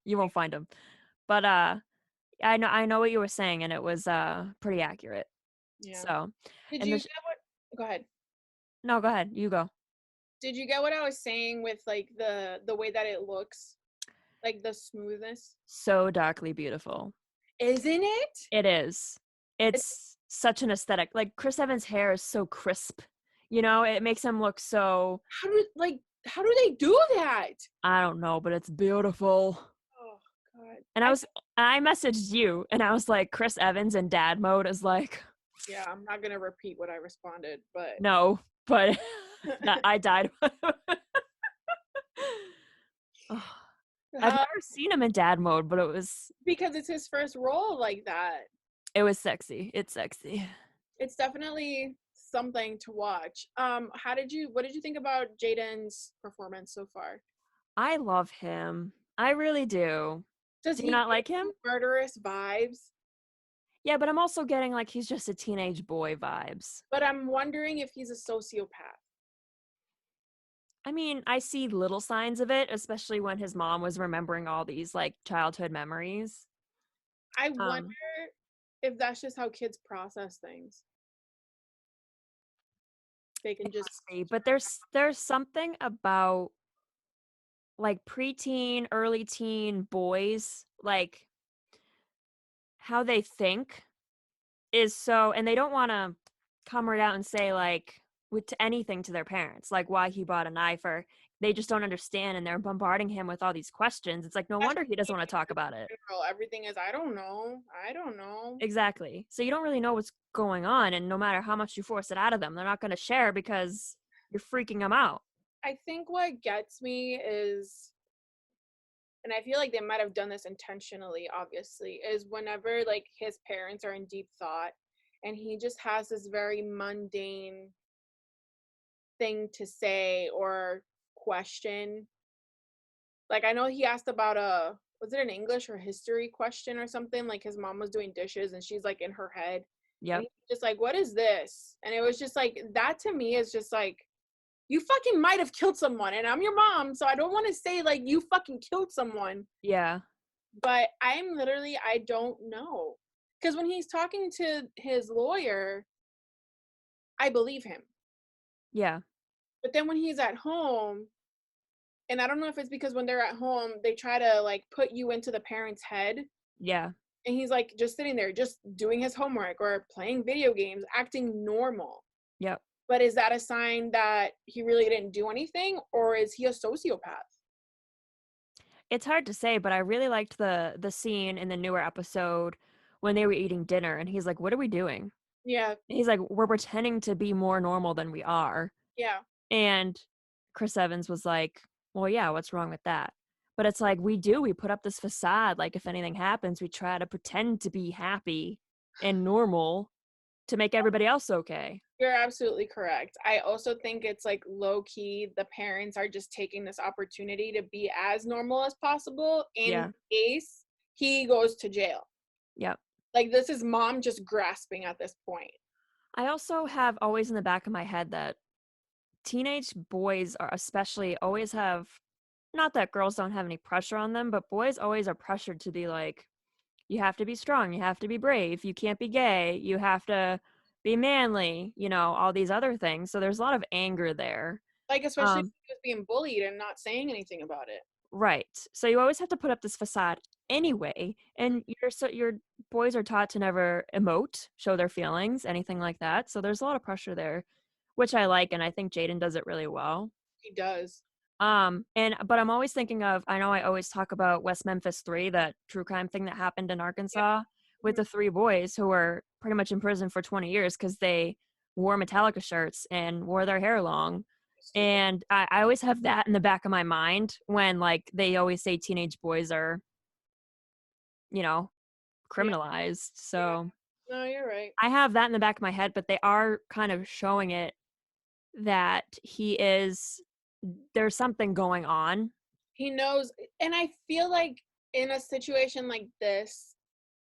You won't find him. But I know what you were saying, and it was pretty accurate. Yeah. So did you get what? Go ahead. No, go ahead. You go. Did you get what I was saying with like the way that it looks, like the smoothness? So darkly beautiful, isn't it? It is. It's such an aesthetic. Like Chris Evans' hair is so crisp. You know, it makes him look so. How did like How do they do that? I don't know, but it's beautiful. Oh god. And I messaged you and I was like, Chris Evans in dad mode is like, Yeah, I'm not gonna repeat what I responded, but no, but I died. Oh, I've how, never seen him in dad mode, but because it's his first role like that. it was sexy. It's sexy. It's definitely something to watch. What did you think about Jaden's performance so far? I love him. I really do. Does Do you he not give like him? you murderous vibes? Yeah, but I'm also getting like he's just a teenage boy vibes. But I'm wondering if he's a sociopath. I mean, I see little signs of it, especially when his mom was remembering all these like childhood memories. I wonder Um, if that's just how kids process things. They can it just must be, but there's something about like preteen, early teen boys, like how they think is so, and they don't want to come right out and say like with anything to their parents, like why he bought a knife, or they just don't understand and they're bombarding him with all these questions. It's like no that's wonder he doesn't want to talk about it. general. Everything is I don't know. I don't know. Exactly. So you don't really know what's going on, and no matter how much you force it out of them, they're not going to share because you're freaking them out. I think what gets me is, and I feel like they might have done this intentionally, obviously, is whenever like his parents are in deep thought and he just has this very mundane thing to say or question. Like I know he asked about a, was it an English or history question or something? Like his mom was doing dishes and she's like in her head. And Yep. he's just like, what is this? And it was just like, that to me is just like, you fucking might have killed someone and I'm your mom, so I don't want to say like you fucking killed someone, Yeah. but I'm literally, I don't know. Because when he's talking to his lawyer, I believe him. Yeah. But then when he's at home, and I don't know if it's because when they're at home, they try to like put you into the parent's head. Yeah. And he's like just sitting there, just doing his homework or playing video games, acting normal. Yep. But is that a sign that he really didn't do anything, or is he a sociopath? It's hard to say, but I really liked the scene in the newer episode when they were eating dinner and he's like, "What are we doing?" Yeah, And he's like, "We're pretending to be more normal than we are." yeah. And Chris Evans was like, "Well, yeah, what's wrong with that?" But it's like we put up this facade like if anything happens, we try to pretend to be happy and normal to make everybody else okay. You're absolutely correct. I also think it's like low key, the parents are just taking this opportunity to be as normal as possible in Yeah. case he goes to jail. Yep. Like, this is mom just grasping at this point. I also have always in the back of my head that teenage boys are especially always have, not that girls don't have any pressure on them, but boys always are pressured to be like, you have to be strong, you have to be brave, you can't be gay, you have to be manly, all these other things. So there's a lot of anger there. Like, especially if Um, he was being bullied and not saying anything about it. right. So you always have to put up this facade anyway, Mhm. and your boys are taught to never emote, show their feelings, anything like that. So there's a lot of pressure there, which I like, and I think Jaden does it really well. He does. But I'm always thinking of, I know I always talk about West Memphis 3, that true crime thing that happened in Yeah. Arkansas with Mhm. the three boys who were pretty much in prison for 20 years because they wore Metallica shirts and wore their hair long. Stupid. And I always have that in the back of my mind when like they always say teenage boys are, you know, Yeah. criminalized. Yeah. So No, you're right. I have that in the back of my head, but they are kind of showing it that there's something going on. He knows. And I feel like in a situation like this,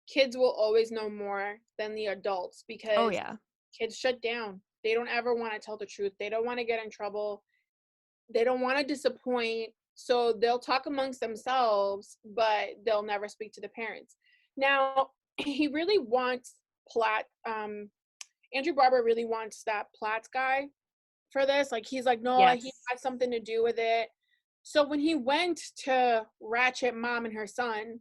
kids will always know more than the adults Oh, because yeah. kids shut down. They don't ever want to tell the truth. They don't want to get in trouble. They don't want to disappoint. So they'll talk amongst themselves, but they'll never speak to the parents. Now, he really wants Platt. Andrew Barber really wants that Platt guy for this. Like, he's like, no, he Yes. has something to do with it. So when he went to Ratchet Mom and her son,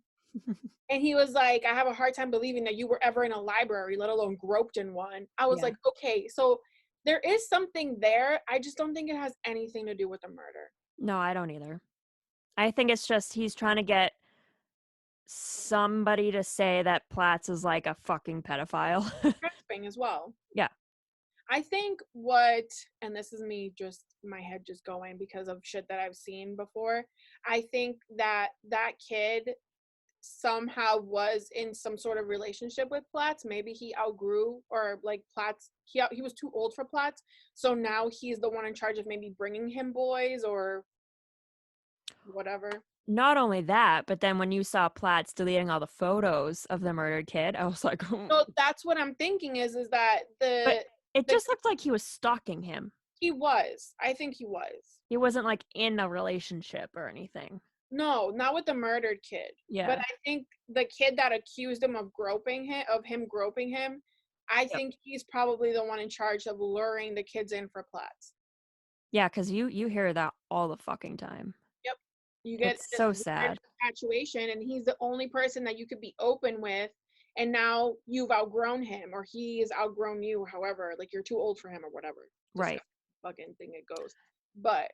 and he was like, I have a hard time believing that you were ever in a library, let alone groped in one. I was Yeah. like, okay, so there is something there. I just don't think it has anything to do with the murder. No, I don't either. I think it's just he's trying to get somebody to say that Platts is like a fucking pedophile. Grasping as well. Yeah. I think what, and this is me just my head just going because of shit that I've seen before. I think that that kid somehow was in some sort of relationship with Platts. Maybe he outgrew, or like Platts, he was too old for Platts. So now he's the one in charge of maybe bringing him boys or whatever. Not only that, but then when you saw Platts deleting all the photos of the murdered kid, I was like, So that's what I'm thinking is that but it the just looked like he was stalking him. he was. I think he was. He wasn't like in a relationship or anything. No, not with the murdered kid. But Yeah. I think the kid that accused him of groping him, I Yep. think he's probably the one in charge of luring the kids in for Platts. Yeah, because you hear that all the fucking time. Yep. You get It's this so weird sad. infatuation, and he's the only person that you could be open with, and now you've outgrown him, or he has outgrown you, however, like you're too old for him or whatever. Just Right. fucking thing it goes. But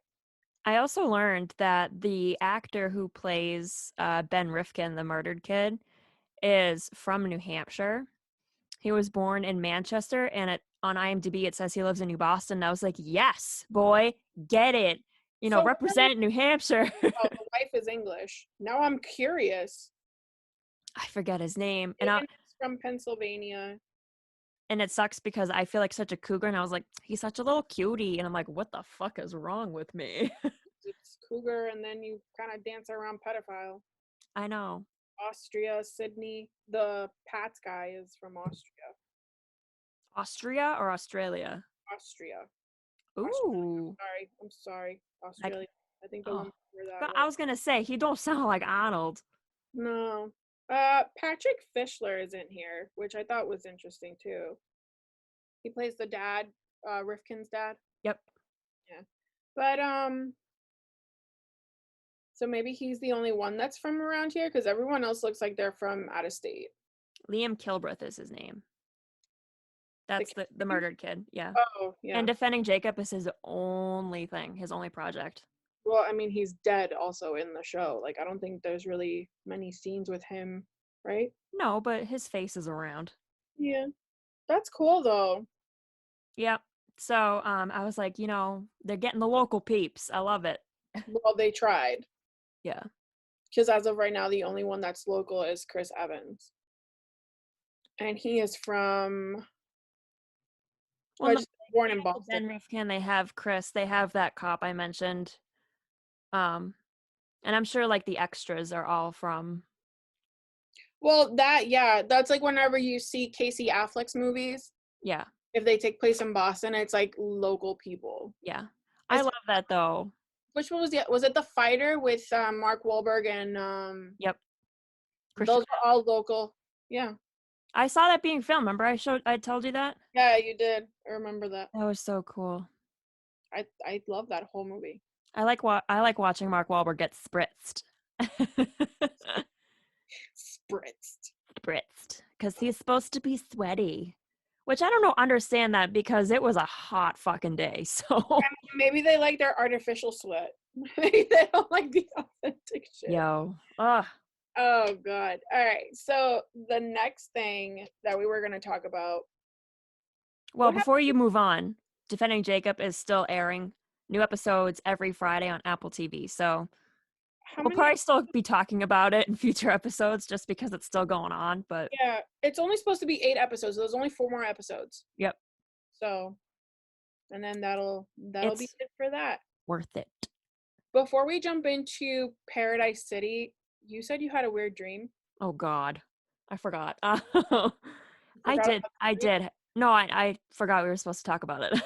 I also learned that the actor who plays Ben Rifkin, the murdered kid, is from New Hampshire. He was born in Manchester, and on IMDb it says he lives in New Boston. And I was like, yes, boy, get it. so Represent New Hampshire. oh, the wife is English. Now I'm curious. I forget his name, Damon's from Pennsylvania. and it sucks because I feel like such a cougar, and I was like, he's such a little cutie, and I'm like, what the fuck is wrong with me? It's cougar, and then you kind of dance around pedophile. I know. Austria, Sydney. The Pats guy is from Austria. Austria or Australia? Austria. Australia. Ooh. I'm sorry. Like, Australia. I think the oh. woman were that But way. I was gonna say he don't sound like Arnold. No. Patrick Fischler is in here, which I thought was interesting too. He plays the dad, Rifkin's dad. Yep. Yeah. But so maybe he's the only one that's from around here because everyone else looks like they're from out of state. Liam Kilbreth is his name. The That's the kid- murdered kid. Yeah. Oh, And yeah. defending Jacob is his only thing, his only project. Well, I mean, he's dead also in the show. Like, I don't think there's really many scenes with him, right? No, but his face is around. Yeah. That's cool though. Yep. So I was like, they're getting the local peeps. I love it. Well, they tried. Yeah. Because as of right now, the only one that's local is Chris Evans. And he is from, Well, just born in they have Boston. Ben Rifkin, they have Chris, they have that cop I mentioned. Um, and I'm sure like the extras are all from. Well, yeah, that's like whenever you see Casey Affleck's movies, Yeah. if they take place in Boston, it's like local people. Yeah. I It's, love that though. which one was the, was it The Fighter with Mark Wahlberg and Yep. Christian. those were all local. Yeah. I saw that being filmed. Remember I told you that? Yeah, you did. I remember that. That was so cool. I love that whole movie. I like watching Mark Wahlberg get spritzed. Spritzed. Spritzed. Because he's supposed to be sweaty. Which I don't know, understand that because it was a hot fucking day. So Maybe they like their artificial sweat. Maybe they don't like the authentic shit. yo. Ugh. Oh god. All right. So the next thing that we were going to talk about. Well, before you move on, Defending Jacob is still airing new episodes every Friday on Apple TV. So How we'll many? probably still be talking about it in future episodes just because it's still going on. But Yeah, it's only supposed to be 8 episodes. So there's only 4 more episodes. yep, So, and then that'll be it's it for that. worth it. Before we jump into Paradise City, you said you had a weird dream. Oh God, I forgot. You I forgot did. about I the dream? did. No, I forgot we were supposed to talk about it.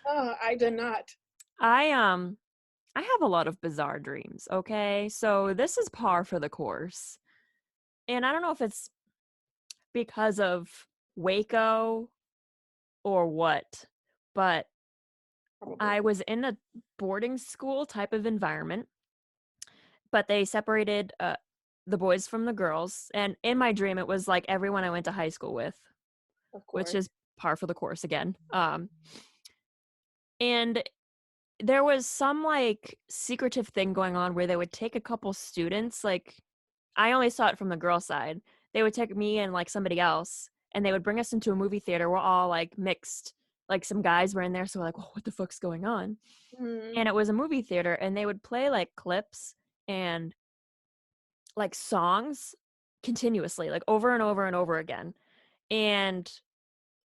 Oh, I did not. I I have a lot of bizarre dreams. Okay, so this is par for the course, and I don't know if it's because of Waco or what, but Probably. I was in a boarding school type of environment, but they separated the boys from the girls, and in my dream, it was like everyone I went to high school with, Of which course. is par for the course again. And there was some like secretive thing going on where they would take a couple students, like I only saw it from the girl side. They would take me and like somebody else and they would bring us into a movie theater. We're all like mixed. Like some guys were in there, so we're like, "Well, what the fuck's going on?" Mhm. And it was a movie theater and they would play like clips and like songs continuously, like over and over and over again. And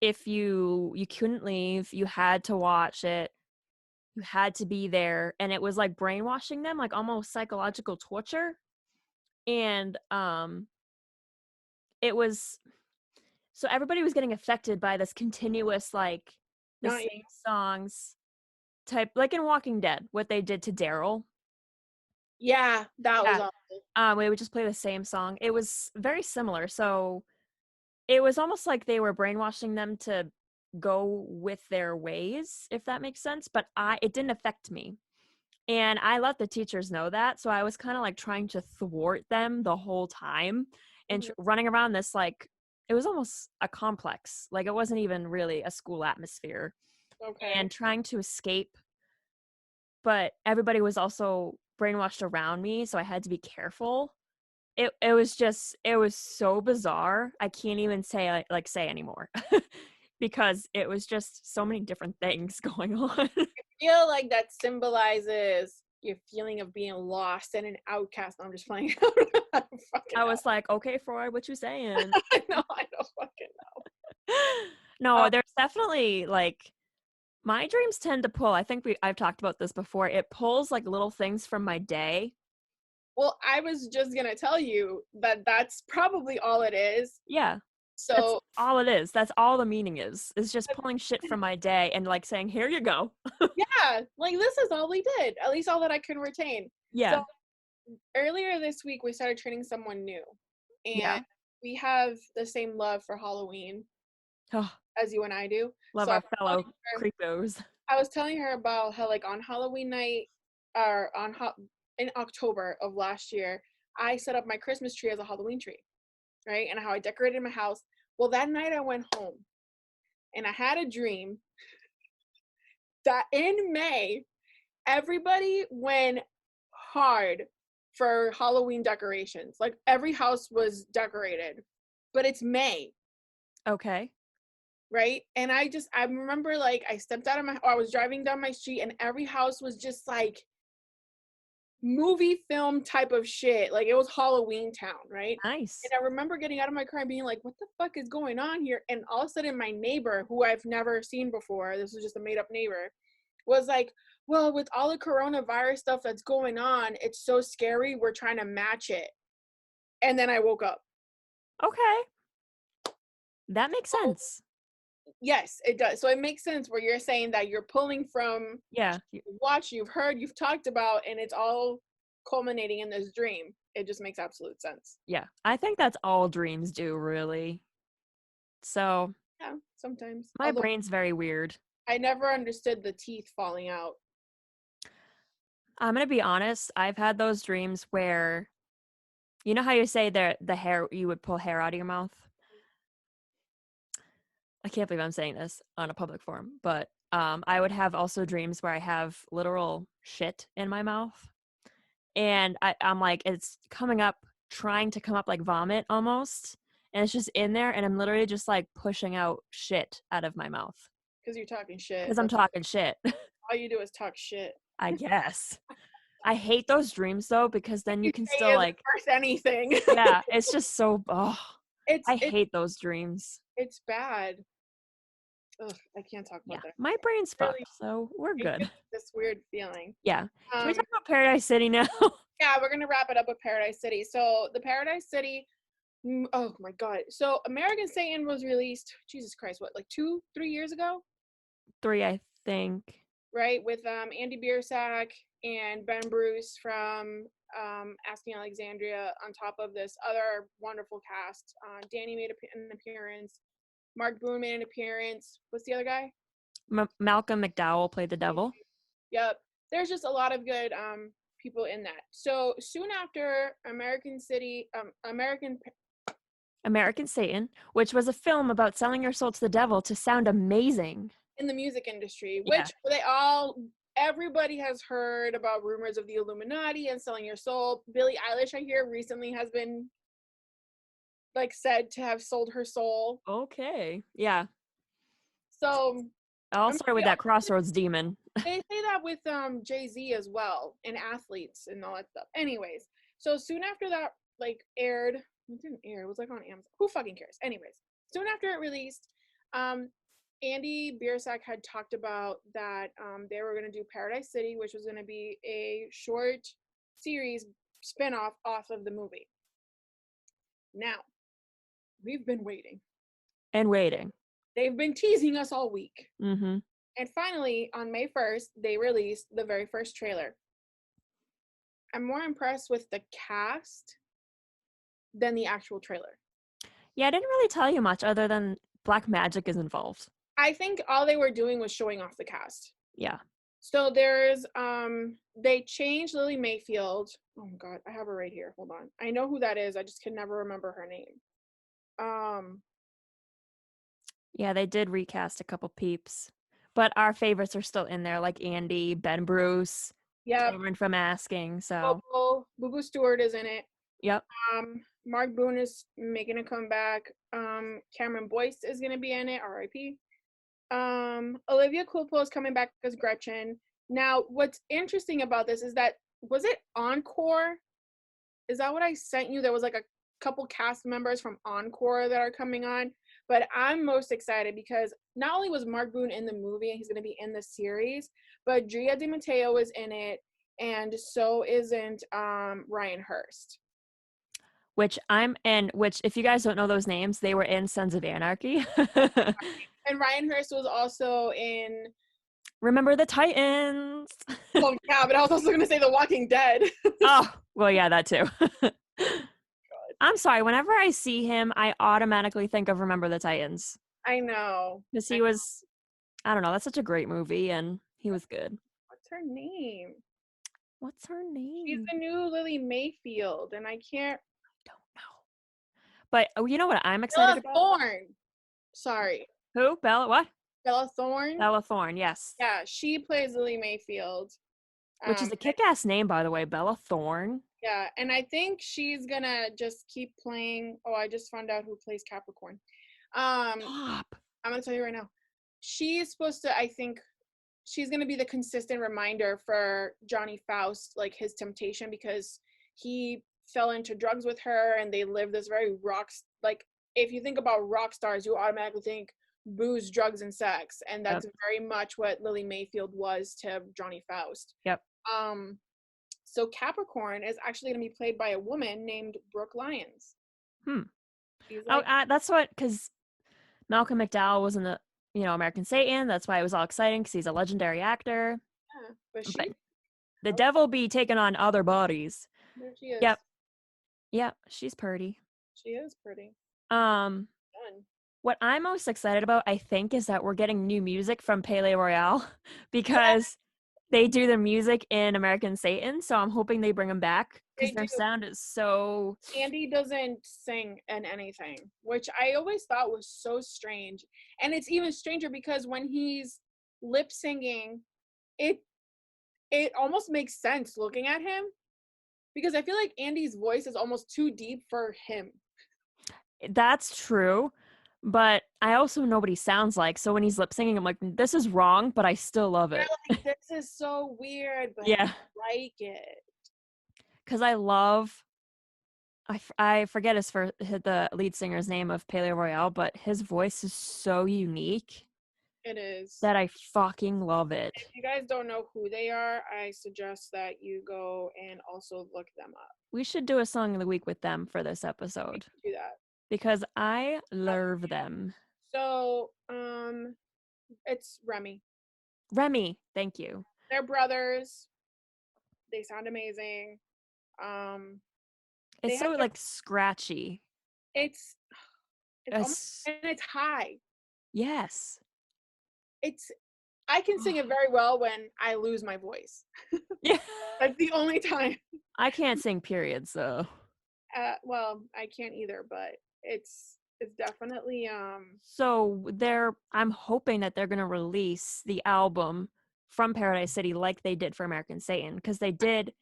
if you couldn't leave, you had to watch it. You had to be there and it was like brainwashing them, like almost psychological torture. And it was so everybody was getting affected by this continuous like the Not same songs type, like in Walking Dead, what they did to Daryl. yeah, that was Yeah. awful. They would just play the same song. It was very similar. So it was almost like they were brainwashing them to go with their ways, if that makes sense. But it didn't affect me. And I let the teachers know that. So I was kind of like trying to thwart them the whole time and Mhm. running around this like, it was almost a complex. Like it wasn't even really a school atmosphere Okay. and trying to escape. But everybody was also brainwashed around me. So I had to be careful. It was just, it was so bizarre. I can't even say like say anymore because it was just so many different things going on. Feel like that symbolizes your feeling of being lost and an outcast. No, I'm just playing. I don't fucking I know. was like, okay, Freud, what you saying? I don't fucking know. No, there's definitely like my dreams tend to pull. I think I've talked about this before. It pulls like little things from my day. Well, I was just gonna tell you that that's probably all it is. Yeah. That's So all it is. That's all the meaning is. It's just pulling shit from my day and like saying, "Here you go." yeah, like this is all we did. At least all that I can retain. So Yeah. earlier this week we started training someone new, and Yeah. we have the same love for Halloween Oh, as you and I do. love So our fellow creepos. I was telling her about how like on Halloween night or in October of last year, I set up my Christmas tree as a Halloween tree, right? And how I decorated my house. Well, that night I went home and I had a dream that in May everybody went hard for Halloween decorations. Like every house was decorated. But it's May, Okay. right? And I remember like I stepped out of my or I was driving down my street and every house was just like movie film type of shit. Like it was Halloween Town, right? And Nice. I remember getting out of my car and being like, what the fuck is going on here? And all of a sudden, my neighbor, who I've never seen before, this was just a made up neighbor, was like, well, with all the coronavirus stuff that's going on, it's so scary. We're trying to match it. And then I woke up. Okay. That makes Oh, sense. yes, it does. So it makes sense where you're saying that you're pulling from Yeah. you've watched, you've heard, you've talked about, and it's all culminating in this dream. It just makes absolute sense. Yeah. I think that's all dreams do, really. So Yeah, sometimes. my Although brain's very weird. I never understood the teeth falling out. I'm gonna be honest. I've had those dreams where you know how you say the hair you would pull hair out of your mouth. I can't believe I'm saying this on a public forum, but I would have also dreams where I have literal shit in my mouth, and I'm like it's coming up, trying to come up like vomit almost, and it's just in there, and I'm literally just like pushing out shit out of my mouth Because you're talking shit. because I'm That's talking shit. all you do is talk shit. I guess. I hate those dreams though because then you You can say still isn't like worth anything. yeah, it's just so oh, it's I it's hate those dreams. it's bad. Ugh, I can't talk Yeah, about that. my brain's Really, fucked, so we're it good. gives me this weird feeling. Yeah. Can we Um, talk about Paradise City now? yeah, we're gonna wrap it up with Paradise City. So the Paradise City. Oh my god. So American Satan was released. Jesus Christ, what like 2-3 years ago? 3, I think. Right, with Andy Biersack and Ben Bruce from Asking Alexandria on top of this other wonderful cast. Danny made an appearance. Mark Boone made an appearance. What's the other guy? Malcolm McDowell played the devil. Yep. There's just a lot of good people in that. So soon after American Satan, which was a film about selling your soul to the devil to sound amazing. in the music industry, Yeah. which they all everybody has heard about rumors of the Illuminati and selling your soul. Billie Eilish, I hear, recently has been like said to have sold her soul. Okay. Yeah. So I'll I mean, start with that Crossroads demon. they say that with Jay-Z as well, and athletes and all that stuff. Anyways, so soon after that like aired, it didn't air, it was like on Amazon. Who fucking cares? Anyways, soon after it released, Andy Biersack had talked about that they were gonna do Paradise City, which was gonna be a short series spin-off off of the movie. Now, we've been waiting. And waiting. They've been teasing us all week. Mm-hmm. And finally, on May 1st, they released the very first trailer. I'm more impressed with the cast than the actual trailer. Yeah, I didn't really tell you much other than black magic is involved. I think all they were doing was showing off the cast. Yeah. So there's they changed Lily Mayfield. Oh my god, I have her right here. Hold on. I know who that is. I just can never remember her name. Yeah, they did recast a couple peeps. But our favorites are still in there, like Andy, Ben Bruce, Yeah, Cameron from Asking. So, Boo Stewart is in it. yep. Mark Boone is making a comeback. Cameron Boyce is gonna be in it, R.I.P. Olivia Culpo is coming back as Gretchen. Now, what's interesting about this is that, was it Encore? Is that what I sent you? There was like a couple cast members from Encore that are coming on. But I'm most excited because not only was Mark Boone in the movie and he's going to be in the series, but Drea De Matteo is in it, and so isn't Ryan Hurst. Which if you guys don't know those names, they were in Sons of Anarchy. And Ryan Hurst was also in Remember the Titans. Oh yeah, but I was also gonna say The Walking Dead. Oh, well, yeah, that too. I'm sorry. Whenever I see him, I automatically think of Remember the Titans. I know. Because he was, I don't know, that's such a great movie, and he was good. What's her name? What's her She's name? the new Lily Mayfield, and I can't. Don't know. But you know what I'm Bella excited about? Thorne. Sorry. Who? Bella? What? Bella Thorne. Bella Thorne, yes. Yeah, she plays Lily Mayfield. Which is a kick-ass name, by the way, Bella Thorne. Yeah, and I think she's gonna just keep playing. Oh, I just found out who plays Capricorn. Stop. I'm gonna tell you right now. She is supposed to. I think she's gonna be the consistent reminder for Johnny Faust, like his temptation, because he fell into drugs with her, and they live this very like. If you think about rock stars, you automatically think booze, drugs, and sex, and that's very much what Lily Mayfield was to Johnny Faust. Yep. So Capricorn is actually going to be played by a woman named Brooke Lyons. That's what, because Malcolm McDowell was in the, American Satan. That's why it was all exciting, because he's a legendary actor. Yeah, but the devil be taking on other bodies. There she is. Yep. Yep, she's pretty. She is pretty. Done. What I'm most excited about, I think, is that we're getting new music from Palais Royale because they do the music in American Satan. So I'm hoping they bring them back because their sound is so. Andy doesn't sing in anything, which I always thought was so strange. And it's even stranger because when he's lip singing, it almost makes sense looking at him, because I feel like Andy's voice is almost too deep for him. That's true. But I also know what he sounds like. So when he's lip singing, I'm like, this is wrong, but I still love it. Like, this is so weird, but yeah. I like it. Because I forget the lead singer's name of Palais Royale, but his voice is so unique. It is. That I fucking love it. If you guys don't know who they are, I suggest that you go and also look them up. We should do a song of the week with them for this episode. Do that. Because I love them. So, it's Remy. Remy, thank you. They're brothers. They sound amazing. It's so like scratchy. It's almost, and it's high. Yes. I can sing it very well when I lose my voice. Yeah. That's the only time. I can't sing, period, so. Well, I can't either, but it's definitely So I'm hoping that they're gonna release the album from Paradise City like they did for American Satan, because they did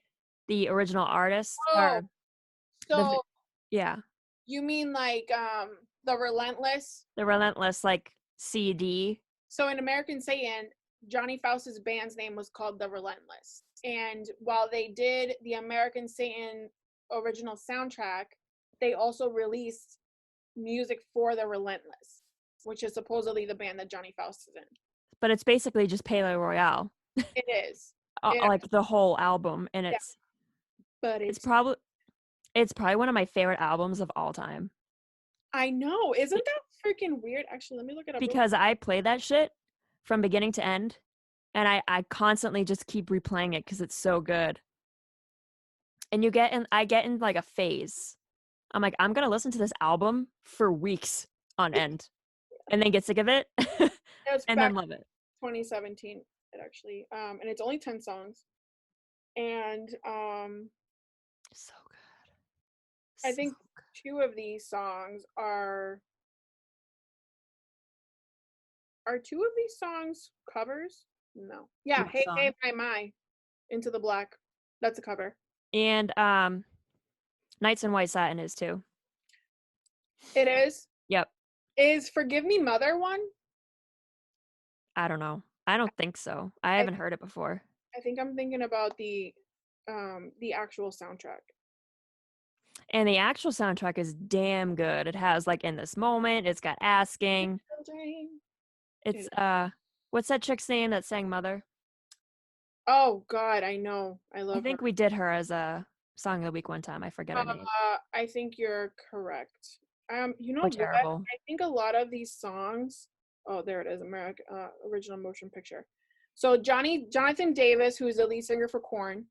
the original artist Oh, or so yeah, you mean like the Relentless? the Relentless like CD. So in American Satan, Johnny Faust's band's name was called The Relentless. And while they did the American Satan original soundtrack, they also released music for The Relentless, which is supposedly the band that Johnny Faust is in. But it's basically just Palais Royale, It is. It, like the whole album, and yeah, but it's it's probably one of my favorite albums of all time. I know. Isn't that freaking weird? Actually, let me look it up real quick. Because I play that shit from beginning to end, and I constantly just keep replaying it because it's so good. And I get in like a phase. I'm like, I'm gonna listen to this album for weeks on end, and then get sick of it, It's and back then love it. 2017, it actually. And it's only 10 songs. And So good. I So think good. two of these songs are two of these songs covers? No. Yeah, What Hey Hey song? My Into the Black. That's a cover. And Nights in White Satin is too. It is. Yep. Is Forgive Me Mother one? I don't know. I don't think so. I I haven't heard it before. I think I'm thinking about the actual soundtrack. And the actual soundtrack is damn good. It has like In This Moment, it's got Asking. It's what's that chick's name that sang Mother? Oh God, I know. I I love her. think we did her as a song of the week one time. I forget her name. I think you're correct. You know So what? terrible. I think a lot of these songs. Oh, there it is. American original motion picture. So Jonathan Davis, who is the lead singer for Korn.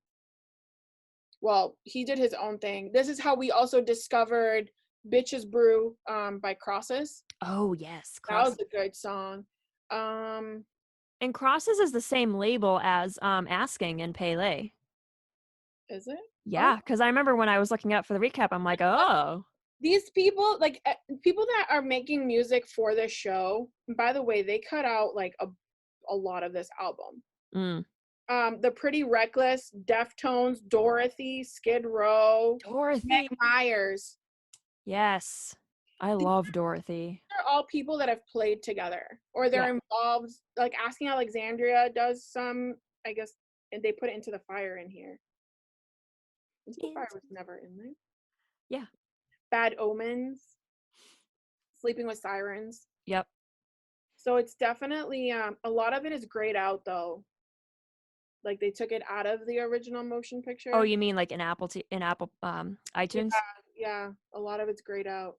Well, he did his own thing. This is how we also discovered "Bitches Brew" by Crosses. Oh yes, That was Cross. a good song. Um, And Crosses is the same label as Asking and Pele. is it? Oh, Yeah, because I remember when I was looking up for the recap, I'm like, oh, these people, like people that are making music for this show. By the way, they cut out like a lot of this album. mm. The Pretty Reckless, Deftones, Dorothy, Skid Row, Dorothy. Meg Myers. Yes, I These love Dorothy. are all people that have played together, or Yeah, they're involved. Like Asking Alexandria does some, I guess, and they put it Into the Fire in here. Into the Fire and was never in there. yeah, Bad Omens, Sleeping with Sirens. yep. So it's definitely a lot of it is grayed out though. Like they took it out of the original motion Oh, picture. you mean like in Apple Yeah, iTunes? yeah, a lot of it's grayed out.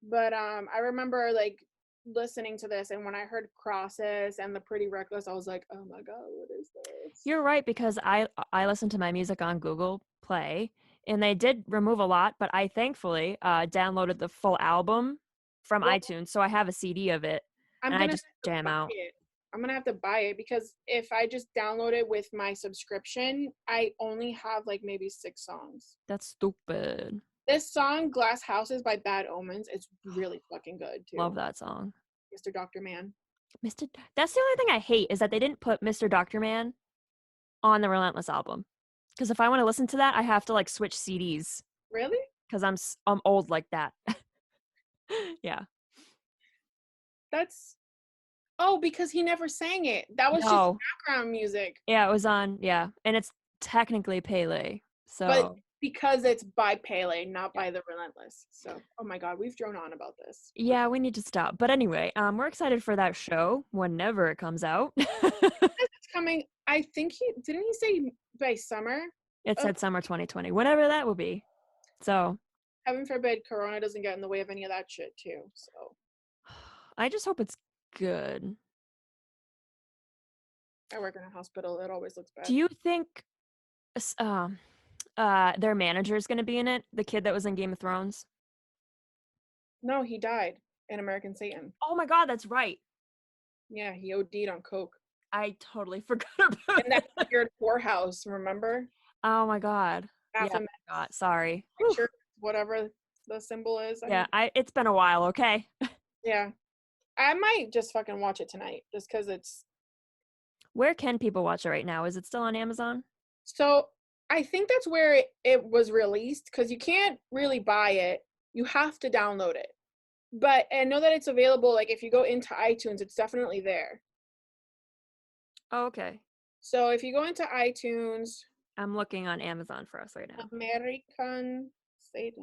But I remember like listening to this, and when I heard Crosses and the Pretty Reckless, I was like, oh my god, what is this? You're right because I listen to my music on Google Play, and they did remove a lot, but I thankfully downloaded the full album from Well, iTunes, so I have a CD of it, I'm and I gonna just have to jam buy out. it. I'm gonna have to buy it because if I just download it with my subscription, I only have like maybe 6 songs. That's stupid. This song, Glass Houses by Bad Omens, is really fucking good Love too. that song. Mr. Dr. Man. Mr. That's the only thing I hate is that they didn't put Mr. Doctor Man on the Relentless album. Because if I want to listen to that, I have to like switch CDs Really? because I'm old like that. Yeah. That's oh, because he never sang it. That was just No. background music. Yeah, it was on. Yeah, and it's technically Pele. But So because it's by Pele, not yeah. by the Relentless. So, oh my God, we've drone on about this. Yeah, we need to stop. But anyway, we're excited for that show whenever it comes out. It's coming. I think he didn't he say by summer? It Oh, said summer 2020, whatever that will be. So heaven forbid Corona doesn't get in the way of any of that shit too. So I just hope it's good. I work in a hospital. It always looks Do bad. you think their manager is going to be in it? The kid that was in Game of Thrones? No, he died in American Satan. Oh my God, that's right. Yeah, he OD'd on coke I totally forgot about in that that. weird poorhouse. Remember? Oh my God. Yeah, I Baphomet forgot. Sorry. Whew. picture, whatever the symbol is. I Yeah, mean, it's been a while, okay? yeah. I might just fucking watch it tonight just because it's Where can people watch it right now? Is it still on Amazon? So I think that's where it was released because you can't really buy it. You have to download it. But I know that it's available. Like if you go into iTunes, it's definitely there. Oh, okay. So if you go into iTunes, I'm looking on Amazon for us right now. American State.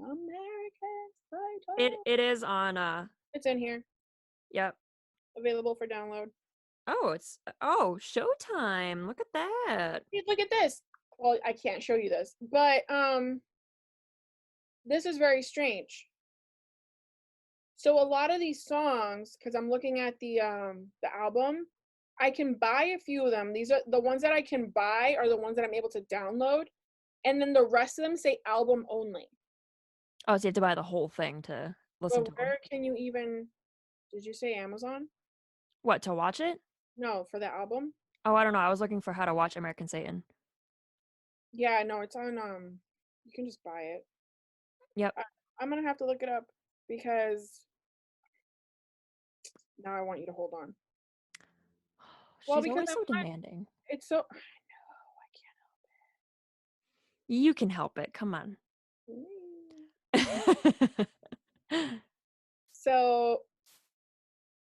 It is on It's in here, yep. available for download. Oh, it's Showtime. Look at that. Hey, look at this. Well, I can't show you this, but this is very strange. So a lot of these songs, because I'm looking at the album, I can buy a few of them. These are the ones that I can buy are the ones that I'm able to download, and then the rest of them say album only. Oh, so you have to buy the whole thing to listen to But them. where can you even? Did you say Amazon? What, to watch it? No, for the album. Oh, I don't know. I was looking for how to watch American Satan. Yeah, no, it's on. You can just buy it. Yep. I'm gonna have to look it up because now I want you to hold on. Well, She's because always so demanding. it's so. I know I You can help it. Come on. can't. So,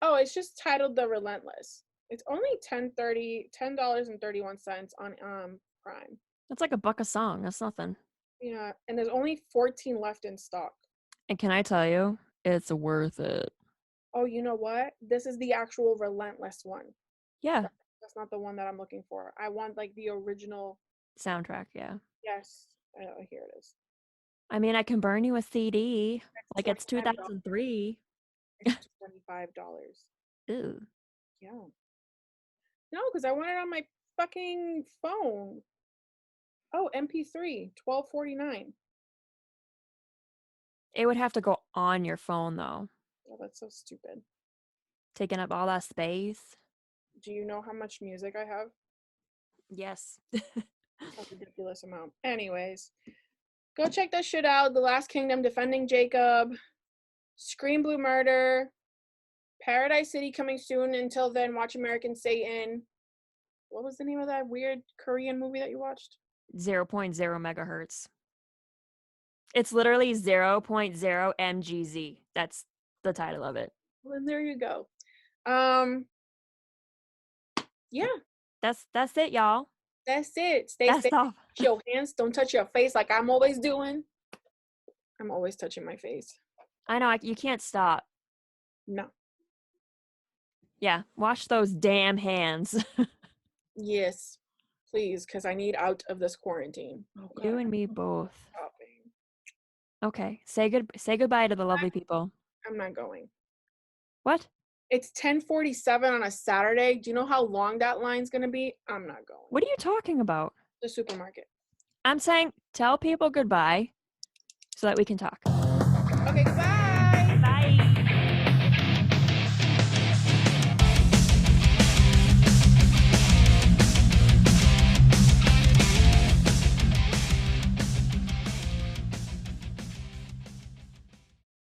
oh, it's just titled The Relentless. It's only $10.31 on Prime. That's like $1 a song. That's nothing. Yeah, and there's only 14 left in stock. And can I tell you, it's worth it. Oh, you know what? This is the actual Relentless one. Yeah. That's not the one that I'm looking for. I want like the original. Soundtrack, yeah. Yes, here it is. I mean, I can burn you a CD. Like it's $25. 2003. It's $25. Ew. Yeah. No, because I want it on my fucking phone. Oh, MP3, $12.49. It would have to go on your phone though, Oh, that's so stupid. taking up all that space. Do you know how much music I have? Yes. A ridiculous amount. Anyways, go check that shit out. The Last Kingdom, Defending Jacob, Scream Blue Murder, Paradise City coming soon. Until then, watch American Satan. What was the name of that weird Korean movie that you watched? 0.0 megahertz. It's literally 0.0 mgz. That's the title of it. Well, then there you go. Yeah, That's it, y'all. that's it. Stay That's safe. all. Wash your hands. Don't touch your face like I'm always doing. I'm always touching my face. I know you can't stop. No. Yeah, wash those damn hands. Yes, please, because I need out of this quarantine. Oh God, You and me both. stopping. Okay, say goodbye to the lovely people. I'm not going. What? It's 10:47 on a Saturday. Do you know how long that line's gonna be? I'm not going. What are you talking about? The supermarket. I'm saying tell people goodbye so that we can talk. Okay, goodbye.